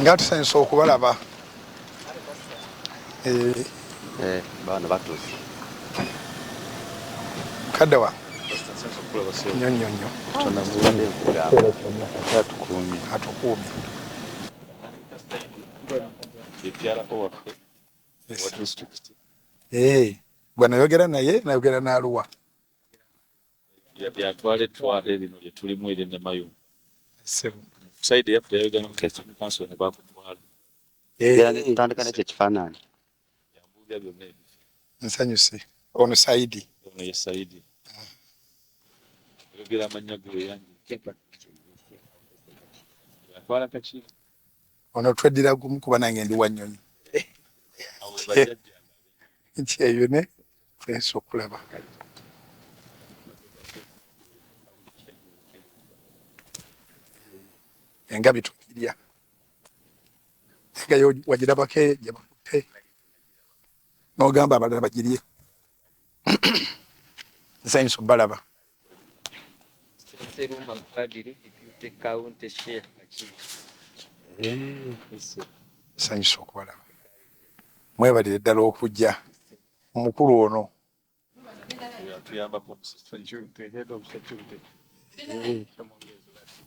nga tusanyusa okubalaba. Bana batuuse. Kadde wa nnyo atukuumye. Gwe nayogera naye nayogera n'aluwa yatwala ettwale lino lye tulimu erinde Mayumba saidi yaffe yayogera n'omukansula ne bakutwala tandika n'ekyo ekifaananyi yambuulira byonna ebifi nsanyuse ono Saidi ono ye Saidi yogera amannya ge yanjye yatwala kakiiko ono tweddira gumu kuba nange ndi Wanyonyi ekyeyo ne twesa okulaba engabi tukirya engayo wagirabako gye bakutte n'ogamba abalala bagirye nsanyusa obalaba nsanyusa okubalaba mwebalire ddala okujja omukulu ono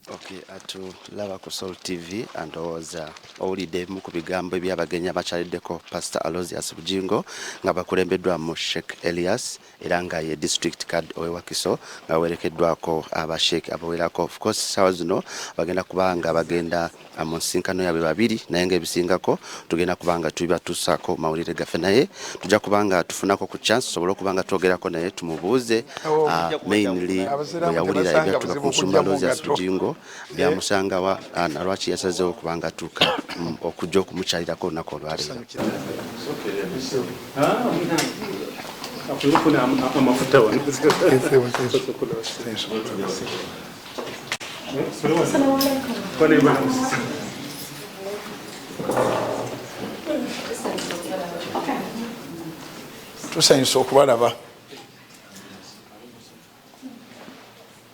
Okay, atulaba ku Soul TV andowooza owulidde ebimu ku bigambo ebyabagenyi abakyaliddeko Pastor Aloysius Bugingo nga bakulembeddwa mu Sheikh Elias era nga ye district card owewakiso nga werekeddwako abasheikh abawerako. Of course sawa zino bagenda kubanga bagenda mu nsinkano yaabwe babiri naye ng'ebisingako tugenda kubanga tubibatuusaako mawulire gaffe naye tujja kubanga tufunako ku chance sobola okubanga twogerako naye tumubuuze mainly bwe yawulira ebyatuuka ku nsumba Aloysius Bugingo byamusangawa nalwaki yasazeewo okubanga atuuka okujja okumukyalirako olunaku olwaleero. tusanyusa okubalaba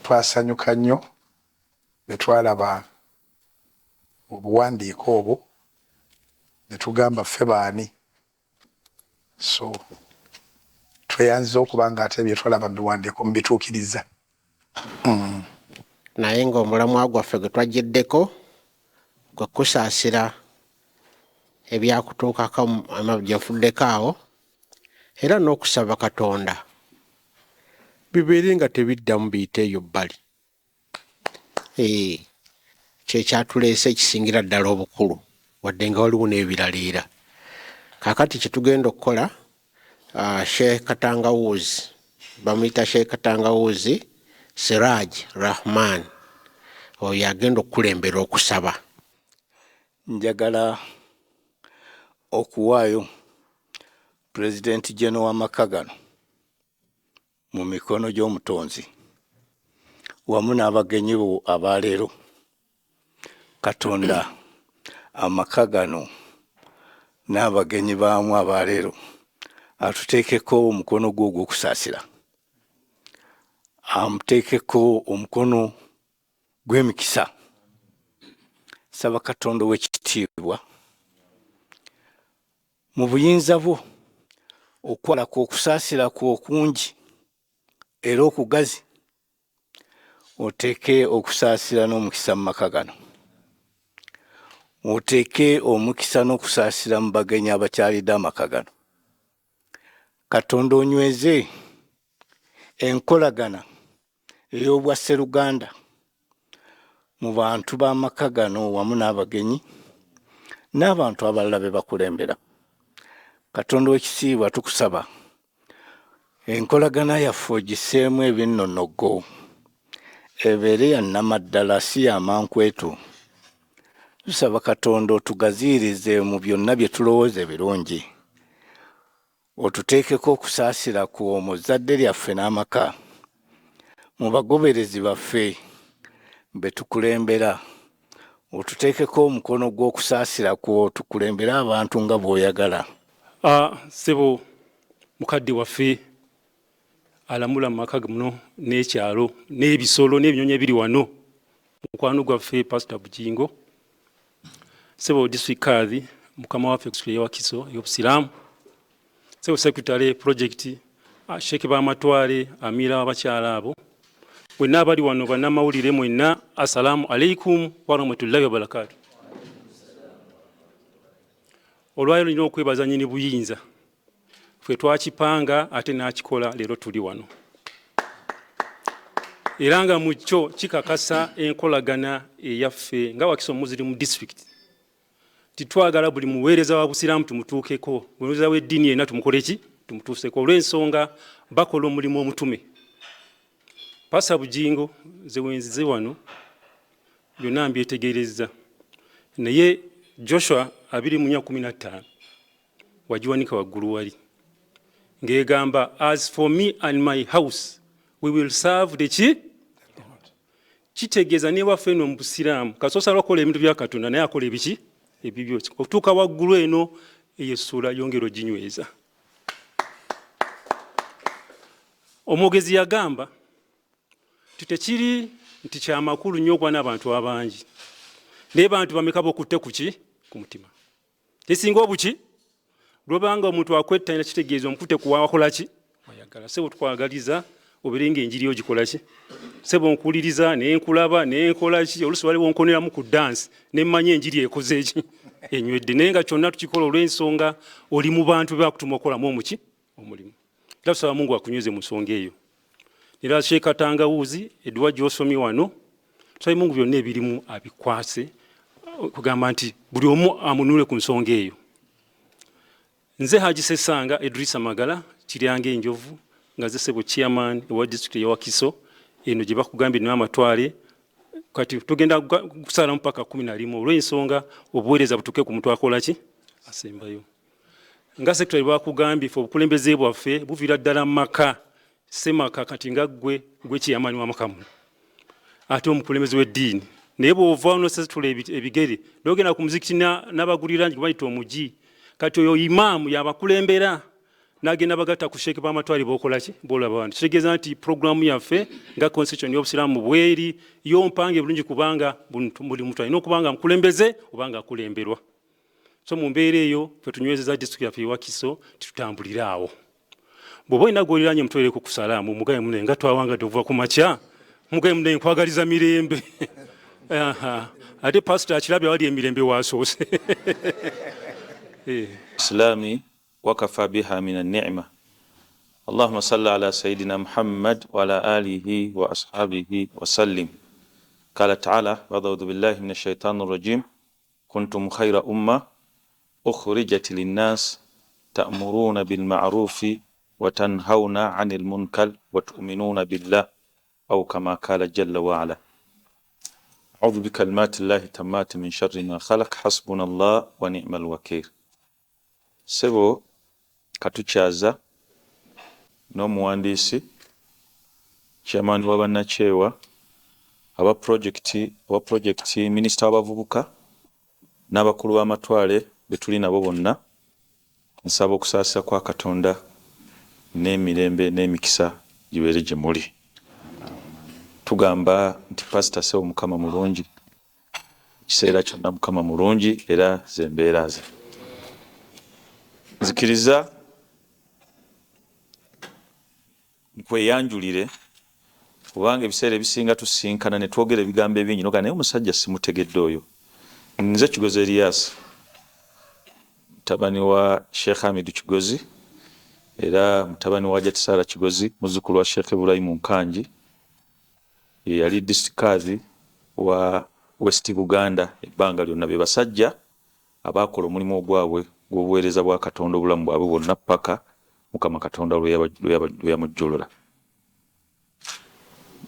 twasanyuka nnyo bwe twalaba obuwandiiko obwo ne tugamba ffe baani so tweyanziza okuba nga ate bye twalaba mu biwandiiko mubituukiriza naye ng'omulamwa gwaffe gwe twajjiddeko gwe kusaasira ebyakutuukako gye nfuddeko awo era n'okusaba Katonda bibeere nga tebiddamu biyite eyo bbali kyekyatuleese ekisingira ddala obukulu wadde nga waliwo n'ebiraliira. Kaakati kyetugenda okukola Sheikh Katangawuzi bamuyita Sheikh Katangawuzi Siraj Rahman oyo agenda okukulembera okusaba. Njagala okuwaayo President General w'amaka gano mu mikono gy'omutonzi wamu n'abagenyi bo abaleero. Katonda amaka gano n'abagenyi baamu abaleero atuteekeko omukono gwo ogw'okusaasira, amuteekeko omukono gw'emikisa. Saba Katonda w'ekitiibwa mu buyinza bwo okwalako okusaasira kwo okungi era okugazi oteeke okusaasira n'omukisa mu maka gano, oteeke omukisa n'okusaasira mu bagenyi abakyalidde amaka gano. Katonda onyweze enkolagana ey'obwa Sseruganda mu bantu b'amaka gano wamu n'abagenyi n'abantu abalala be bakulembera. Katonda w'ekitiibwa tukusaba enkolagana yaffe ogiseemu ebinnonogo ebeere ya nnamaddala si ya mankwetu. Tusaba Katonda otugaziirize mu byonna bye tulowooza ebirungi, otuteekeko okusaasira kwo mu zzadde lyaffe n'amaka, mu bagoberezi baffe be tukulembera, otuteekeko omukono gw'okusaasira kwo tukulembera abantu nga bw'oyagala. Sebo mukadde waffe alamula mu maka muno n'ekyalo n'ebisolo n'ebinyonyi ebiri wano mukwano gwaffe Pastor Bugingo, sebo district kadhi mukama waffe kusukira Wakiso y'obusiramu sebo secretary project Sheikh Bamatwale amira abakyala abo bwenna abali wano bannamawulire mwenna assalamu alaikum wa rahmatullahi wa barakatuh. Olwayo nina okwebaza nnyini buyinza ffe twakipanga ate n'akikola leero tuli wano era nga mu kyo kikakasa enkolagana eyaffe nga Wakiso Muslim District. Titwagala buli muweereza wa busiraamu tumutuukeko, muweereza w'eddiini yenna tumukole ki? Tumutuuseko olw'ensonga bakola omulimu omutume. Pasa Bujingo ze wenzize wano byonna mbyetegerezza, naye Joshua 2015 wagiwanika waggulu wali ng'egamba as for me and my house we will serve the chi. Kitegeeza ne waffe eno mu busiraamu kasoosa lwakola ebintu bya Katonda naye akola ebiki ebibyo okutuuka waggulu eno eyo essula yongera oginyweza. Omwogezi yagamba tekiri nti kyamakulu nnyo okwana abantu abangi naye bantu bameka bokutte kuki ku mutima tesinga obuki lwobanga omuntu akwettanira kitegeeza omukutte kuwakola ki ayagala. Sebo twagaliza oberenga enjiri ogikola ki sebo nkuliriza nenkulaba nenkola ki olusi waliwo nkoneramu ku dansi nemmanya enjiri ekoze eki enywedde naye nga kyonna tukikola olw'ensonga oli mu bantu bakutuma okolamu omuki omulimu. Era tusaba Mungu akunyweze mu nsonga eyo. Era Sheikh Tangawuzi edduwa gy'osomye wano tusabe Mungu byonna ebirimu abikwase kugamba nti buli omu amunule ku nsonga eyo. Nze Haji Sesanga Idrisa Magala Kiryange Enjovu nga ze sebo chairman wa district ya Wakiso eno gye bakugambye n'amatwale kati tugenda kusala mpaka 11 olw'ensonga obuweereza butuke ku muntu akola ki asembayo. Nga secretary bakugambye ffe obukulembeze bwaffe buvira ddala maka semaka kati nga gwe kiyamani wa makamu ate omukulembeze w'eddiini naye bw'ova ono sesitula ebigere n'ogenda ku muzikiti n'abagulira nti bayita omugi kati oyo imaamu yabakulembera n'agenda bagatta ku Sheikh Bamatwale b'okola ki b'olaba abantu. Kitegeeza nti programu yaffe nga constitution y'obusiraamu bweri yompange bulungi kubanga buli muntu alina okuba nga mukulembeze oba nga akulemberwa. So mu mbeera eyo ffe tunywezeza district yaffe Wakiso tutambulira awo. Bw'oba olina gw'oliraanye mutwere ku kusalaamu mugaye munne nga twawanga tuva ku makya mugaye munne nkwagaliza mirembe ate pastor akirabye wali emirembe waasoose. Islami wakafa biha min an-ni'ma. Allahumma salli ala sayidina Muhammad wa ala alihi wa ashabihi wa sallim. Qala ta'ala wa'udhu billahi minash shaitanir rajim kuntum khayra umma ukhrijat lin-nas ta'muruna bil ma'rufi wa tanhauna 'anil munkar wa tu'minuna billah aw kama qala jalla wa ala. A'udhu bikalimati llahi tammati min sharri ma khalaq hasbunallahu wa ni'mal wakeel. Sebo katukyaza n'omuwandiisi chairman wa bannakyewa aba project minister w'abavubuka n'abakulu b'amatwale betuli nabo bonna nsaba okusaasira kwa Katonda n'emirembe n'emikisa gibeere gye muli. Tugamba nti pastor Sebo Mukama mulungi kiseera kyonna Mukama mulungi era zembeera ze. Nzikiriza nkweyanjulire kubanga ebiseera ebisinga tusinkana ne twogera ebigambo ebingi noga naye omusajja simutegedde oyo. Nze Kigozi Elias mutabani wa Sheikh Hamid Kigozi era mutabani wa Hajjati Sara Kigozi muzzukulu wa Sheikh Ibrahim Nkanji yali district kadhi wa West Buganda ebbanga lyonna be basajja abakola omulimu ogwabwe gw'obuweereza bwa Katonda obulamu bwabwe bwonna paka Mukama Katonda lwe yamujjolola.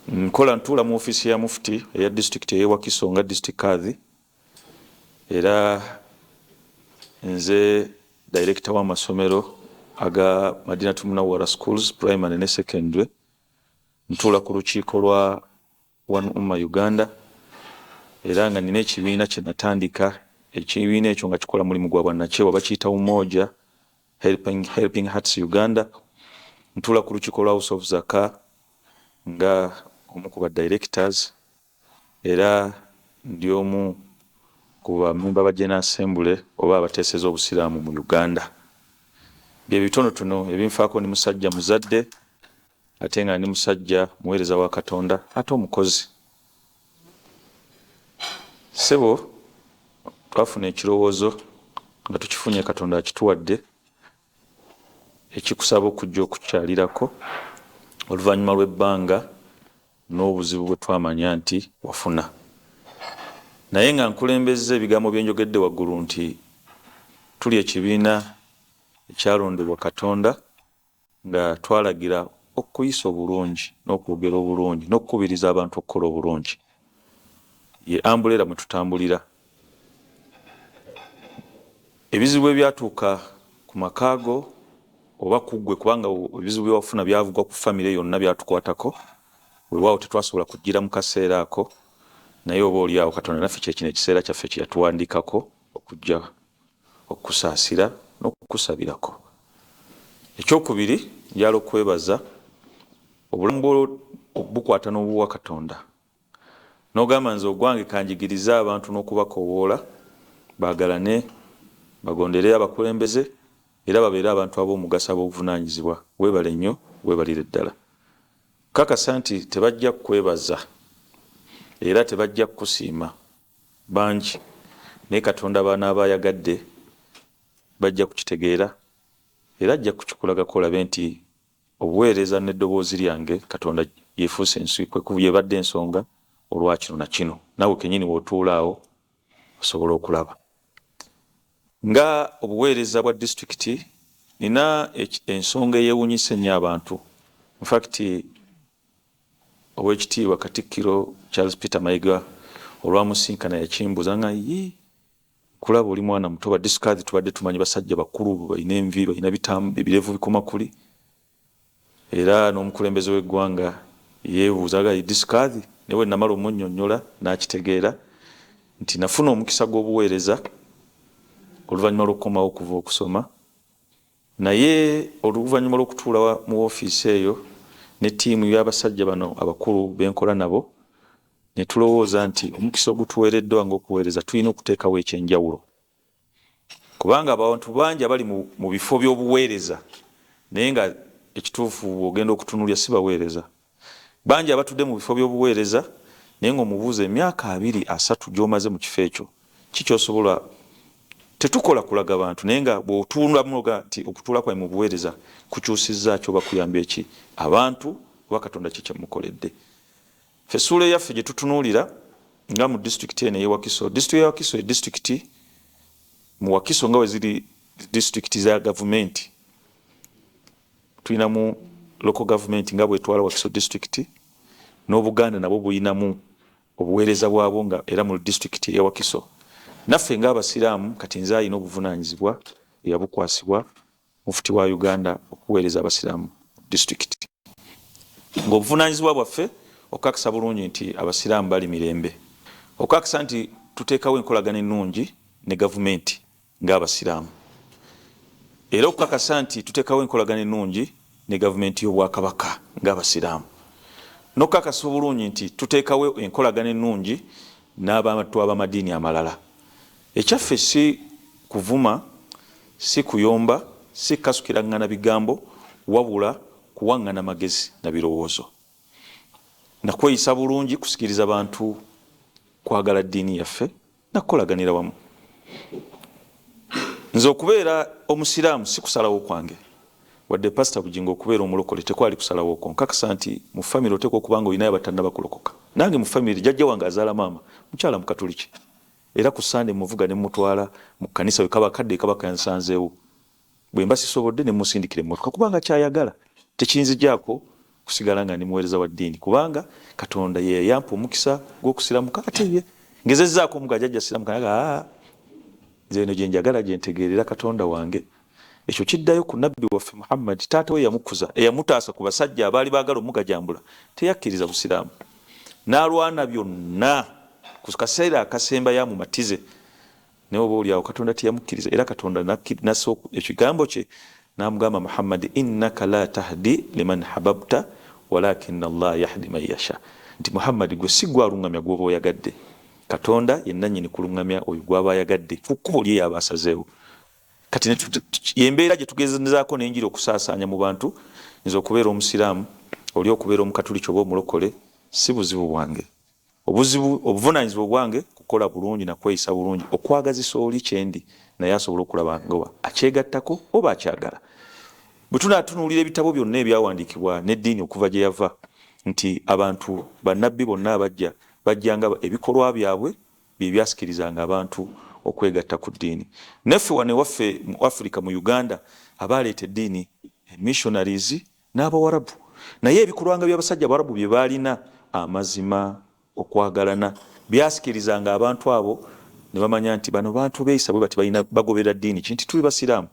Nkola ntula mu ofisi ya mufti eya district y'e Wakiso nga district kadhi era nze director w'amasomero aga Madinatu Munawwara Schools primary ne secondary. Ntula ku lukiiko lwa One Umma Uganda era nga nina ekibiina kye natandika. Ekibiina ekyo nga kikola mulimu gwa bwannakyewa bakiyita Umoja Helping Hearts Uganda. Ntula ku lukiiko lwa House of Zaka nga omu ku ba directors era ndi omu ku bamemba ba General Assembly oba abateeseza obusiraamu mu Uganda. Bye bitonotono ebinfaako ni musajja muzadde ate nga ni musajja muweereza wa Katonda ate omukozi. Sebo twafuna ekirowoozo nga tukifunye Katonda akituwadde ekikusaba okujja okukyalirako oluvannyuma lw'ebbanga n'obuzibu bwe twamanya nti wafuna. Naye nga nkulembezza ebigambo bye njogedde waggulu nti tuli ekibiina ekyalondebwa Katonda nga twalagira okuyisa obulungi n'okwogera obulungi n'okukubiriza abantu okukola obulungi. Ye ambulera mwe tutambulira. Ebizibu ebyatuuka ku makaago oba kuggwe kubanga ebizibu byewafuna byavugwa ku famire yonna byatukwatako weewaawo tetwasobola kujjira mu kaseera ako naye oba oliawo Katonda naffe kyekino ekiseera kyaffe kye yatuwandikako okujja okukusaasira n'okukusabirako. Ekyokubiri njala okwebaza obulamu bukwata n'obuwa Katonda n'ogamba nze ogwange kanjigiriza abantu n'okubakoowoola baagalane bagondere abakulembeze era babeere abantu ab'omugaso ab'obuvunaanyizibwa. Weebale nnyo, weebalire ddala. Kakasa nti tebajja kukwebaza era tebajja kukusiima bangi naye Katonda baanaaba ayagadde bajja kukitegeera era ajja kukikulagako olabe nti obuweereza n'eddoboozi lyange Katonda yeefuuse enswikwe yebadde ensonga olwa kino na kino. Naawe kennyini bw'otuulaawo osobola okulaba. Nga obuweereza bwa disitulikiti nina ensonga eyeewuunyisa ennyo abantu. In fact Oweekitiibwa Katikkiro Charles Peter Mayiga olwamusinkana yakimbuza nga kulaba oli mwana muto ba disikazi tubadde tumanyi basajja bakulu balina envi balina ebirevu bikoma kuli era n'omukulembeze w'eggwanga yeebuuzaga disikazi ne bwe namala omunnyonnyola n'akitegeera nti nafuna omukisa gw'obuweereza oluvannyuma lw'okukomawo okuva okusoma naye oluvannyuma lw'okutuula mu woofiisi eyo ne ttiimu y'abasajja bano abakulu benkola nabo ne tulowooza nti omukisa ogutuweereddwa ng'okuweereza tulina okuteekawo ekyenjawulo kubanga abantu bangi abali mu bifo by'obuweereza naye nga ekituufu ogenda okutunulya si baweereza. Bangi abatudde mu bifo by'obuweereza naye ng'omubuuza emyaka 2-3 gy'omaze mu kifo ekyo kikyosobola tetukola kulaga bantu naye nga bw'otuulamuga nti okutuula kwawe mu buweereza kukyusizza kyoba kuyamba eki abantu oba Katonda kikyamukoledde. Ffe essuula yaffe gye tutunuulira nga mu disitulikiti eno ey'Ewakiso. Disitulikiti y'Ewakiso disitulikiti mu Wakiso nga we ziri disitulikiti za gavumenti tulinamu local government nga bwetwala Wakiso disitulikiti n'Obuganda nabwo bulinamu obuweereza bwabwo nga era mu disitulikiti ey'Ewakiso. Naffe ng'abasiraamu kati nze alina obuvunaanyizibwa eyabukwasibwa mufuti wa Uganda okuweereza abasiraamu disitulikiti. Ng'obuvunaanyizibwa bwaffe okukakasa bulungi nti abasiraamu bali mirembe, okukakasa nti tuteekawo enkolagana ennungi ne gavumenti ng'abasiraamu, era okukakasa nti tuteekawo enkolagana ennungi ne gavumenti y'Obwakabaka ng'abasiraamu, n'okukakasa obulungi nti tuteekawo enkolagana ennungi n'abantu ab'amadiini amalala. Ekyaffe si kuvuma, si kuyomba, si kasukiraŋŋana bigambo, wabula kuwaŋŋana magezi na birowoozo na kweyisa bulungi, kusikiriza bantu kwagala ddiini yaffe na kukolaganira wamu. Nze okubeera omusiraamu si kusalawo kwange, wadde pasita Bugingo okubeera omulokole tekwali kusalawo kwo. Nkakasa nti mu famire oteekwa okuba nga olinayo abatannaba kulokoka. Nange mu famire jjajja wange azaala maama mukyala Mukatoliki, era ku Sande muvuga ne mutwala mu kkanisa we kaba kadde kaba kansanzeewo. Bwe mba sisobodde ne musindikira emmotoka kubanga kyayagala, tekiyinzigyako kusigala nga ndi muweereza wa ddiini kubanga Katonda ye yampa omukisa gw'okusiramuka. Ate ye ngezezzaako omuga jjajja siramuka naga nze eno gye njagala gye ntegeerera Katonda wange. Ekyo kiddayo ku nabbi waffe Muhammad, taata we yamukuza eyamutaasa ku basajja abaali baagala omugajambula, teyakkiriza busiraamu, n'alwana byonna ku kaseera akasemba yamumatize, naye oba oliawo Katonda teyamukkiriza, era Katonda nasooka ekigambo kye n'amugamba Muhammad, innaka la tahdi liman hababta walakinna Allah yahdi man yasha, nti Muhammad gwe si gwalungamya gw'oba oyagadde, Katonda yenna nnyini kulungamya oyo gwaba ayagadde ku kkubo lye yaba asazeewo. Kati yembeera gye tugezezaako n'enjiri okusaasaanya mu bantu, nze okubeera omusiraamu oli okubeera omukatuliki oba omulokole si buzibu bwange. Obuvunaanyizibwa bwange kukola bulungi na kweyisa bulungi, okwagazisa oli kyendi naye asobola okulaba nga akyegattako oba akyagala. Bwe tunaatunuulira ebitabo byonna ebyawandiikibwa n'eddiini okuva gye yava, nti abantu bannabbi bonna abajja bajjanga ebikolwa byabwe bye byasikirizanga abantu okwegatta ku ddiini. Naffe wano waffe mu Africa mu Uganda abaleeta eddiini missionaries n'Abawarabu, naye ebikolwanga by'abasajja Abawarabu bye baalina amazima, okwagalana, byasikirizanga abantu abo ne bamanya nti bano bantu beeyisa bwe bati balina bagoberera ddiini kinti tuli basiraamu,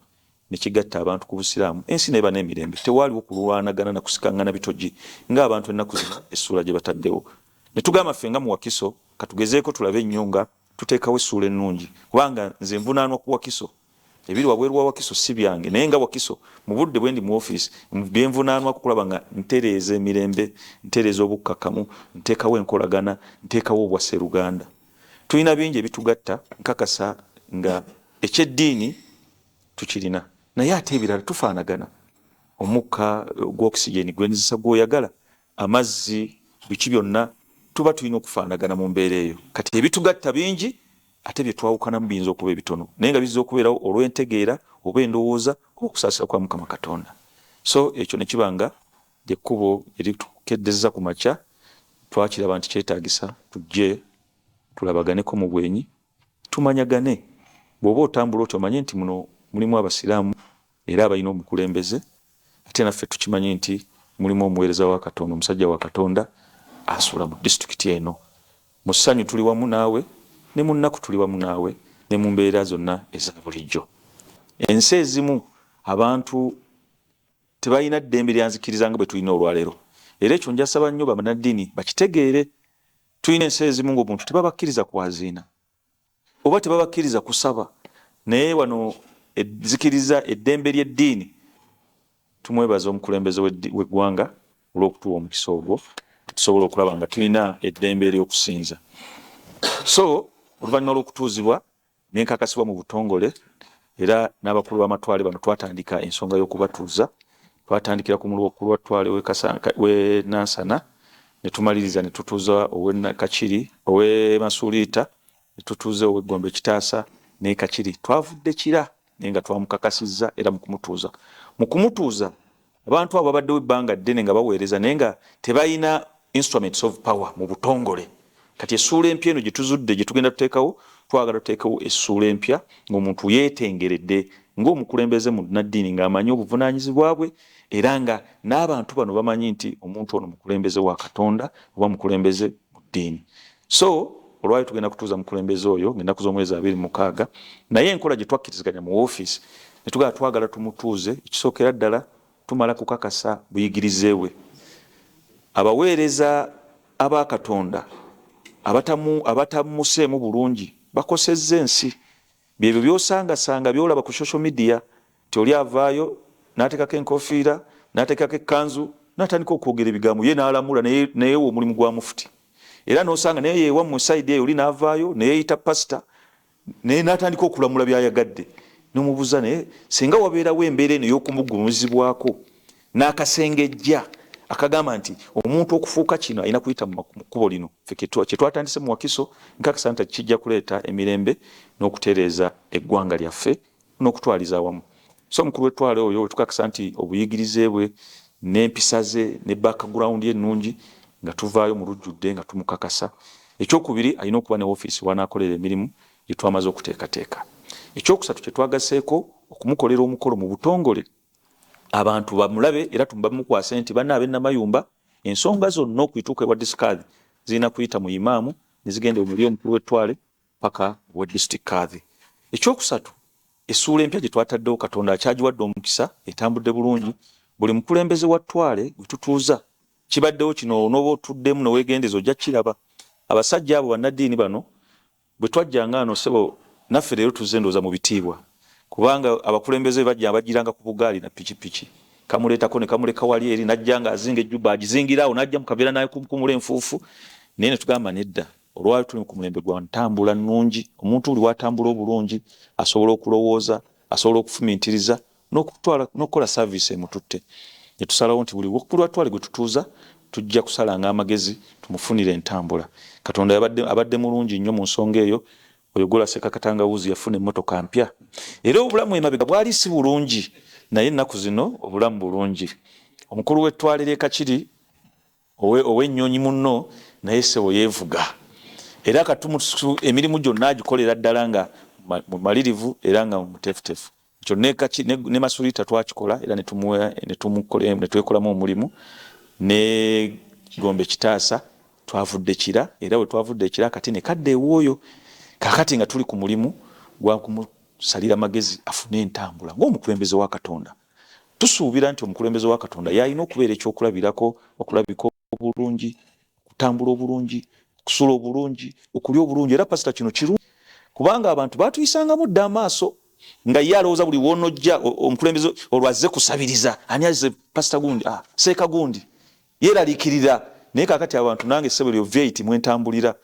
ne kigatta abantu ku busiraamu, ensi n'eba n'emirembe, tewaaliwo kulwanagana na kusikangana bitogi ng'abantu ennaku zino essuula gye bataddewo. Ne tugamba ffe nga mu Wakiso katugezeeko tulabe ennyo nga tuteekawo essuula ennungi, kubanga nze nvunaanwa ku Wakiso, ebiri wabweru wa Wakiso si byange, naye nga Wakiso mu budde bwe ndi mu ofiisi byenvunaanwa kulaba nga ntereeza emirembe, ntereeza obukkakkamu, nteekawo enkolagana, nteekawo obwasseruganda. Tulina bingi ebitugatta, nkakasa nga ekyeddiini tukirina, naye ate ebirala tufaanagana. Omukka gw'okisigeni gwenizisa gw'oyagala, amazzi, biki byonna tuba tulina okufaanagana mu mbeera eyo. Kati ebitugatta bingi ate bye twawukanamu biyinza okuba ebitono, naye nga bizza okubeerawo olw'entegeera oba endowooza oba okusaasira kwa Mukama Katonda. So ekyo ne kibanga lyekkubo eritukeddeza ku makya, twakiraba nti kyetaagisa tujje tulabaganeko mu bwenyi, tumanyagane. Bw'oba otambula otyo omanye nti muno mulimu abasiraamu era abalina omukulembeze, ate naffe tukimanye nti mulimu omuweereza wa Katonda, omusajja wa Katonda asula mu disitulikiti eno. Mu ssanyu tuli wamu naawe, ne mu nnaku tuli wamu naawe, ne mu mbeera zonna eza bulijjo. Ensi ezimu abantu tebalina ddembe lyanzikiriza nga bwe tulina olwaleero, era ekyo njasaba nnyo bannaddiini bakitegeere. Tulina ensi ezimu ng'omuntu tebabakkiriza kwaziina oba tebabakkiriza kusaba, naye wano ezikiriza eddembe ly'eddiini. Tumwebaza omukulembeze w'eggwanga olw'okutuwa omukisa ogwo, tusobola okulaba nga tulina eddembe ery'okusinza. So oluvannyuma lw'okutuuzibwa n'enkakasibwa mu butongole, era n'abakulu b'amatwale bano twatandika ensonga y'okubatuuza. Twatandikira ku mulwatwale w'e Nansana, ne tumaliriza ne tutuuza ow'e Kachiri, ow'e Masuliita, ne tutuuza ow'e Gombe Kitaasa ne Kachiri. Twavudde kira naye nga twamukakasizza era mu kumutuuza. Mu kumutuuza abantu abo babaddewo ebbanga ddene nga baweereza naye nga tebalina instruments of power mu butongole. Kati essuula empya eno gye tuzudde gye tugenda tuteekawo, twagala tuteekawo essuula empya ng'omuntu yeetengeredde ng'omukulembeze mu nnaddiini ng'amanyi obuvunaanyizibwa bwe, era nga n'abantu bano bamanyi nti omuntu ono mukulembeze wa Katonda oba mukulembeze mu ddiini. So olwali tugenda kutuuza mukulembeze oyo ng'ennaku z'omwezi 26, naye enkola gye twakkiriziganya mu woofiisi ne tugala twagala tumutuuze. Ekisookera ddala tumala kukakasa buyigirize bwe. Abaweereza aba Katonda abatamuseemu bulungi bakosezza ensi. Byebyo byosangasanga byolaba ku social media, ti oli avaayo n'ateekako enkofiira, n'ateekako ekkanzu, n'atandika okwogera ebigambo ye n'alamula, naye omulimu gwa mufuti. Era n'osanga naye yeewa mu sayidi eyo oli n'avaayo ne yeeyita pasita, naye n'atandika okulamula by'ayagadde. N'omubuuza naye singa wabeerawo embeera eno y'okumugumizibwako n'akasengejja akagamba nti omuntu okufuuka kino alina kuyita mu kkubo lino, kye twatandise mu Wakiso, nkakasa nti kijja kuleeta emirembe n'okutereeza eggwanga lyaffe n'okutwaliza awamu. So omukulu w'ettwale oyo wetukakasa nti obuyigirize bwe n'empisa ze ne background ye ennungi nga tuvaayo mu lujjudde nga tumukakasa. Ekyokubiri alina okuba ne woofiisi wanaakolera emirimu gye twamaze okuteekateeka. Ekyokusatu kye twagaseeko okumukolera omukolo mu butongole, abantu bamulabe era bamukwase nti banna ab'Namayumba ensonga zonna okuyituuka ewa disikaadhi zirina kuyita mu imaamu ne zigenda omuli omukulu w'ettwale paka wa district kadhi. Ekyokusatu essuula empya gye twataddewo Katonda akyagiwadde omukisa etambudde bulungi. Buli mukulembeze wa ttwale gwe tutuuza kibaddewo kino n'oba otuddemu n'oweegendeza ojja kiraba. Abasajja abo bannaddiini bano bwe twajjanga ano ssebo naffe leero tuzze ndooza mu bitiibwa, kubanga abakulembeze bajja abagiranga ku bugaali na pikipiki, kamuleetako ne kamuleka wali eri, najja nga azinga ejjubba agizingiraawo, najja mu kaveera naye kumula enfuufu. Naye ne tugamba nedda, olwali tuli ku mulembe gwa ntambula nnungi. Omuntu buli watambula obulungi asobola okulowooza, asobola okufumintiriza n'okukola service emututte. Ne tusalawo nti buli watwale gwe tutuuza tujja kusalanga amagezi tumufunire entambula. Katonda abadde mulungi nnyo mu nsonga eyo. Oyo Gola Ssekakatangawuzi yafuna emmotoka mpya. Era obulamu emabega bwali si bulungi, naye ennaku zino obulamu bulungi. Omukulu w'ettwale ly'e Kakiri ow'ennyonyi munno naye ssebo yeevuga. Era katumusu emirimu gyonna agikolera ddala nga malirivu era nga mutefutefu. Ekyo ne Masulita twakikola era ne twekolamu omulimu. Ne Gombe Kitaasa twavudde kira, era bwe twavudde kira kati ne kadde ewooyo. Kakati nga tuli ku mulimu gwa kumusalira magezi afune entambula ng'omukulembeze wa Katonda. Tusuubira nti omukulembeze wa Katonda yalina okubeera ekyokulabirako, okulabika obulungi, okutambula obulungi, okusula obulungi, okulya obulungi. Era pasita kino kirungi kubanga abantu batuyisangamu dda amaaso nga ye alowooza buli wonojja omukulembeze olwazze kusabiriza ani azze pasita gundi seeka gundi yeeraliikirira. Naye kakati abantu nange ssebo lyo V8 mwentambulira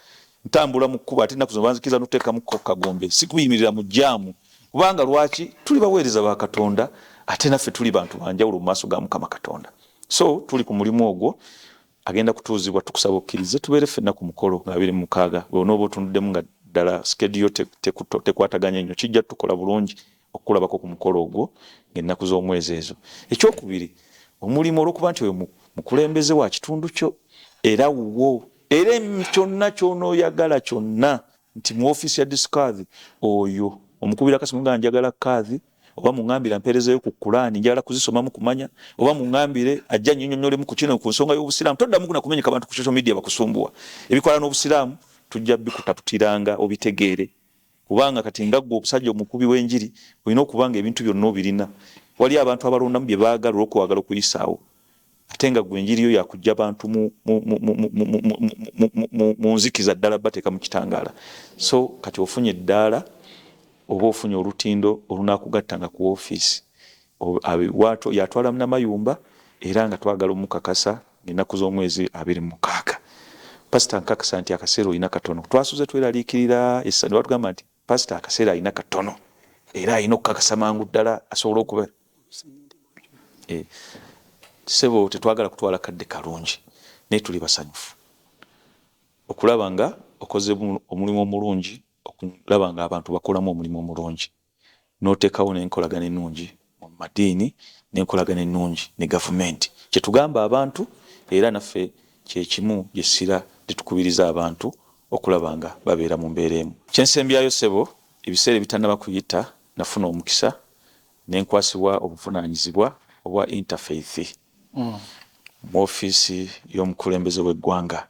ntambula mu kkubo ate ennaku zino banzikiza n'oteekamu Kagombe si kuyimirira mu jjaamu kubanga lwaki tuli baweereza ba Katonda ate naffe tuli bantu banjawulo mu maaso ga Mukama Katonda. So tuli ku mulimu ogwo agenda kutuuzibwa tukusaba okkirize tubeere ffenna ku mukolo nga 26 bw'onooba otunuddemu nga ddala schedule tekwataganya nnyo kijja tukola bulungi okukulabako ku mukolo ogwo ng'ennaku z'omwezi ezo. Ekyokubiri omulimu olw'okuba nti oyo mukulembeze wa kitundu kyo era wuwo era kyonna ky'onooyagala kyonna nti mu ofiisi ya disikaadhi oyo omukubira kasimu nga njagala kaadhi oba muŋŋambire mpeerezeyo ku Kulaani njagala kuzisomamu kumanya oba muŋŋambire ajja nnyonnyolemu ku kino ku nsonga y'obusiraamu toddamu na kumenyeka abantu ku social media bakusumbuwa. Ebikwala n'obusiraamu tujja bikutaputiranga obitegeere kubanga kati nga ggwe omusajja omukubi w'enjiri olina okuba nga ebintu byonna obirina. Wali abantu abalondamu bye baagala olw'okwagala okuyisaawo ate nga ggwe enjiri yo yakujja abantu mu nzikiza ddala bateeka mu kitangaala. So kati ofunye eddaala oba ofunye olutindo olunaakugattanga ku ofiisi yatwala Namayumba era nga twagala omukakasa ng'ennaku z'omwezi 26. Pasita nkakasa nti akaseera olina katono. Twasuze tweraliikirira essa ne batugamba nti pasita akaseera alina katono era alina okukakasa mangu ddala asobola okuba ssebo tetwagala kutwala kadde kalungi naye tuli basanyufu okulaba nga okoze omulimu omulungi, okulaba nga abantu bakolamu omulimu omulungi n'oteekawo n'enkolagana ennungi mu madiini n'enkolagana ennungi ne gavumenti. Kye tugamba abantu era naffe kye kimu gye ssira tetukubiriza abantu okulaba nga babeera mu mbeera emu. Kyensembyayo ssebo ebiseera ebitannaba kuyita nafuna omukisa n'enkwasibwa obuvunaanyizibwa obwa interfaith mu ofiisi y'omukulembeze w'eggwanga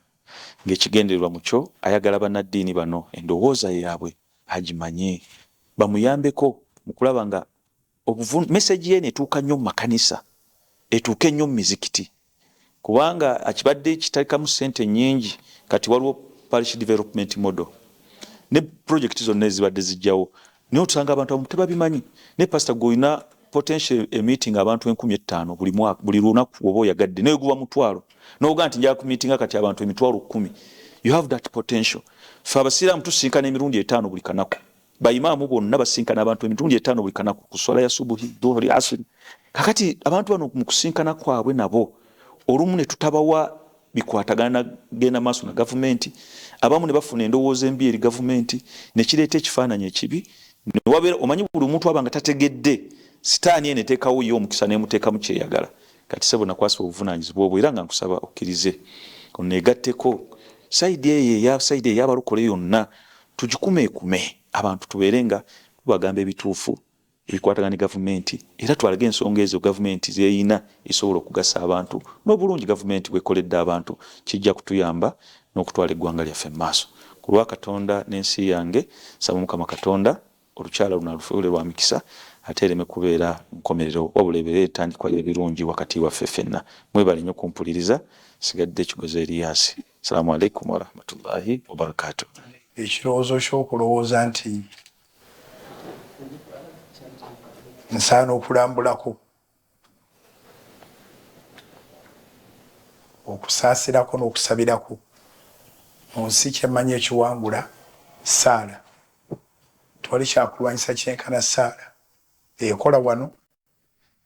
ng'ekigendererwa mu kyo ayagala bannaddiini bano endowooza yaabwe agimanye bamuyambeko mu kulaba nga meseji ye netuuka nnyo mu makanisa etuuke nnyo mu mizikiti kubanga akibadde kitalikamu ssente nnyingi. Kati waliwo parish development model ne projekiti zonna ezibadde zijjawo naye otusanga abantu abamu tebabimanyi. Ne pasita gw'olina potential meeting abantu 15,000 buli mwaka buli lunaku oba oyagadde naye guba mutwalo n'oga nti njala ku meeting kati abantu 10,000. You have that potential. Ffe abasiraamu tusinkana emirundi 5 buli kanaku. Bayimaamu bonna basinkana abantu emirundi 5 buli kanaku ku swala ya subuhi dhuhuri asri. Kakati abantu bano mu kusinkana kwabwe nabo olumu ne tutabawa bikwatagana genda maaso na gavumenti abamu ne bafuna endowooza embi eri gavumenti ne kireeta ekifaananyi ekibi ne wabeera omanyi buli omuntu abanga tategedde sitaani ene teekawo ye omukisa n'emuteeka mu kyeyagala. Kati ssebo nakwasibwa obuvunaanyizibwa obwo era nga nkusaba okkirize oneegatteko sayidi ey'abalokole yonna tugikumeekume abantu tubeere nga tubagamba ebituufu ebikwatagana ne gavumenti era twalage ensonga ezo gavumenti zeyina esobola okugasa abantu n'obulungi gavumenti bwekoledde abantu kijja kutuyamba n'okutwala eggwanga lyaffe mu maaso. Ku lwa Katonda n'ensi yange nsaba Mukama Katonda olukyala luno alufuule lwa mikisa ate ereme kubeera nkomerero wabula ebeere etandikwa ebirungi wakati waffe ffenna. Mwebale nnyo kumpuliriza. Sigadde Kigozi Erias. Assalamu alaikum warahmatullahi wabarakatuh. Ekirowoozo ky'okulowooza nti nsaana okulambulako okusaasirako n'okusabirako mu nsi kyemmanyi ekiwangula Saala. Tewali kyakulwanyisa kyenkana Saala. Ekola wano,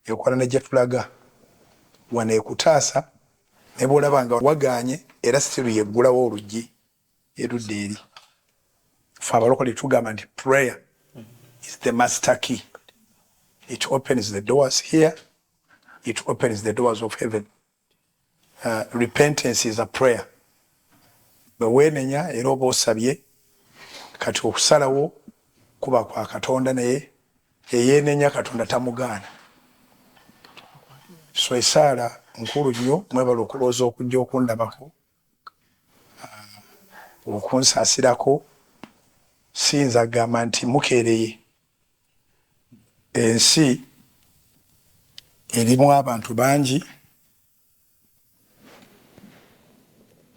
ekola ne gye tulaga. Wano ekutaasa ne bw'olaba nga wagaanye era stiru yeggulawo oluggi erudda eri. Ffe abalokole tugamba nti prayer is the master key. It opens the doors here. It opens the doors of heaven. Repentance is a prayer. Bwe weenenya era oba osabye kati okusalawo kuba kwa Katonda naye eyeenenya Katonda tamugaana. So esaala nkulu nnyo mwebala okulowooza okujja okundabako okunsaasirako siyinza kugamba nti mukeereye. Ensi erimu abantu bangi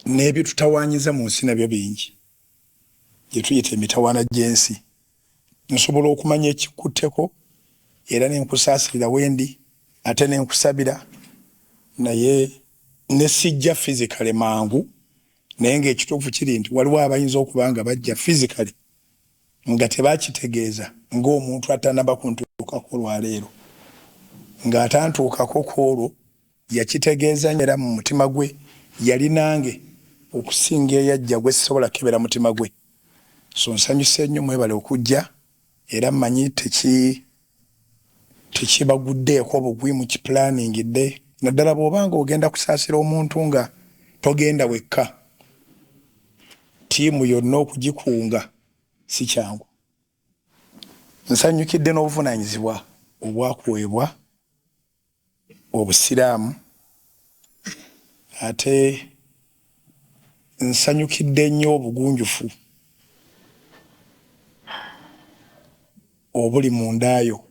n'ebitutawaanyiza mu nsi nabyo bingi gye tuyita emitawaana gy'ensi. Nsobola okumanya ekikutteko era n'enkusaasirira wendi ate n'enkusabira naye ne sijja physically mangu, naye ng'ekituufu kiri nti waliwo abayinza okuba nga bajja physically nga tebakitegeeza ng'omuntu atanaba kuntuukako olwaleero. Ng'atantuukako kwolwo yakitegeeza era mu mutima gwe yali nange okusinga eyajja gwe sisobola kebera mutima gwe. So nsanyuse nnyo mwebale okujja era mmanyi tekibaguddeeko bugwi mu kiplaningidde. Naddala bw'obanga ogenda kusaasira omuntu nga togenda wekka, ttiimu yonna okugikunga si kyangu. Nsanyukidde n'obuvunaanyizibwa obwakuweebwa obusiraamu ate nsanyukidde nnyo obugunjufu obuli mundaayo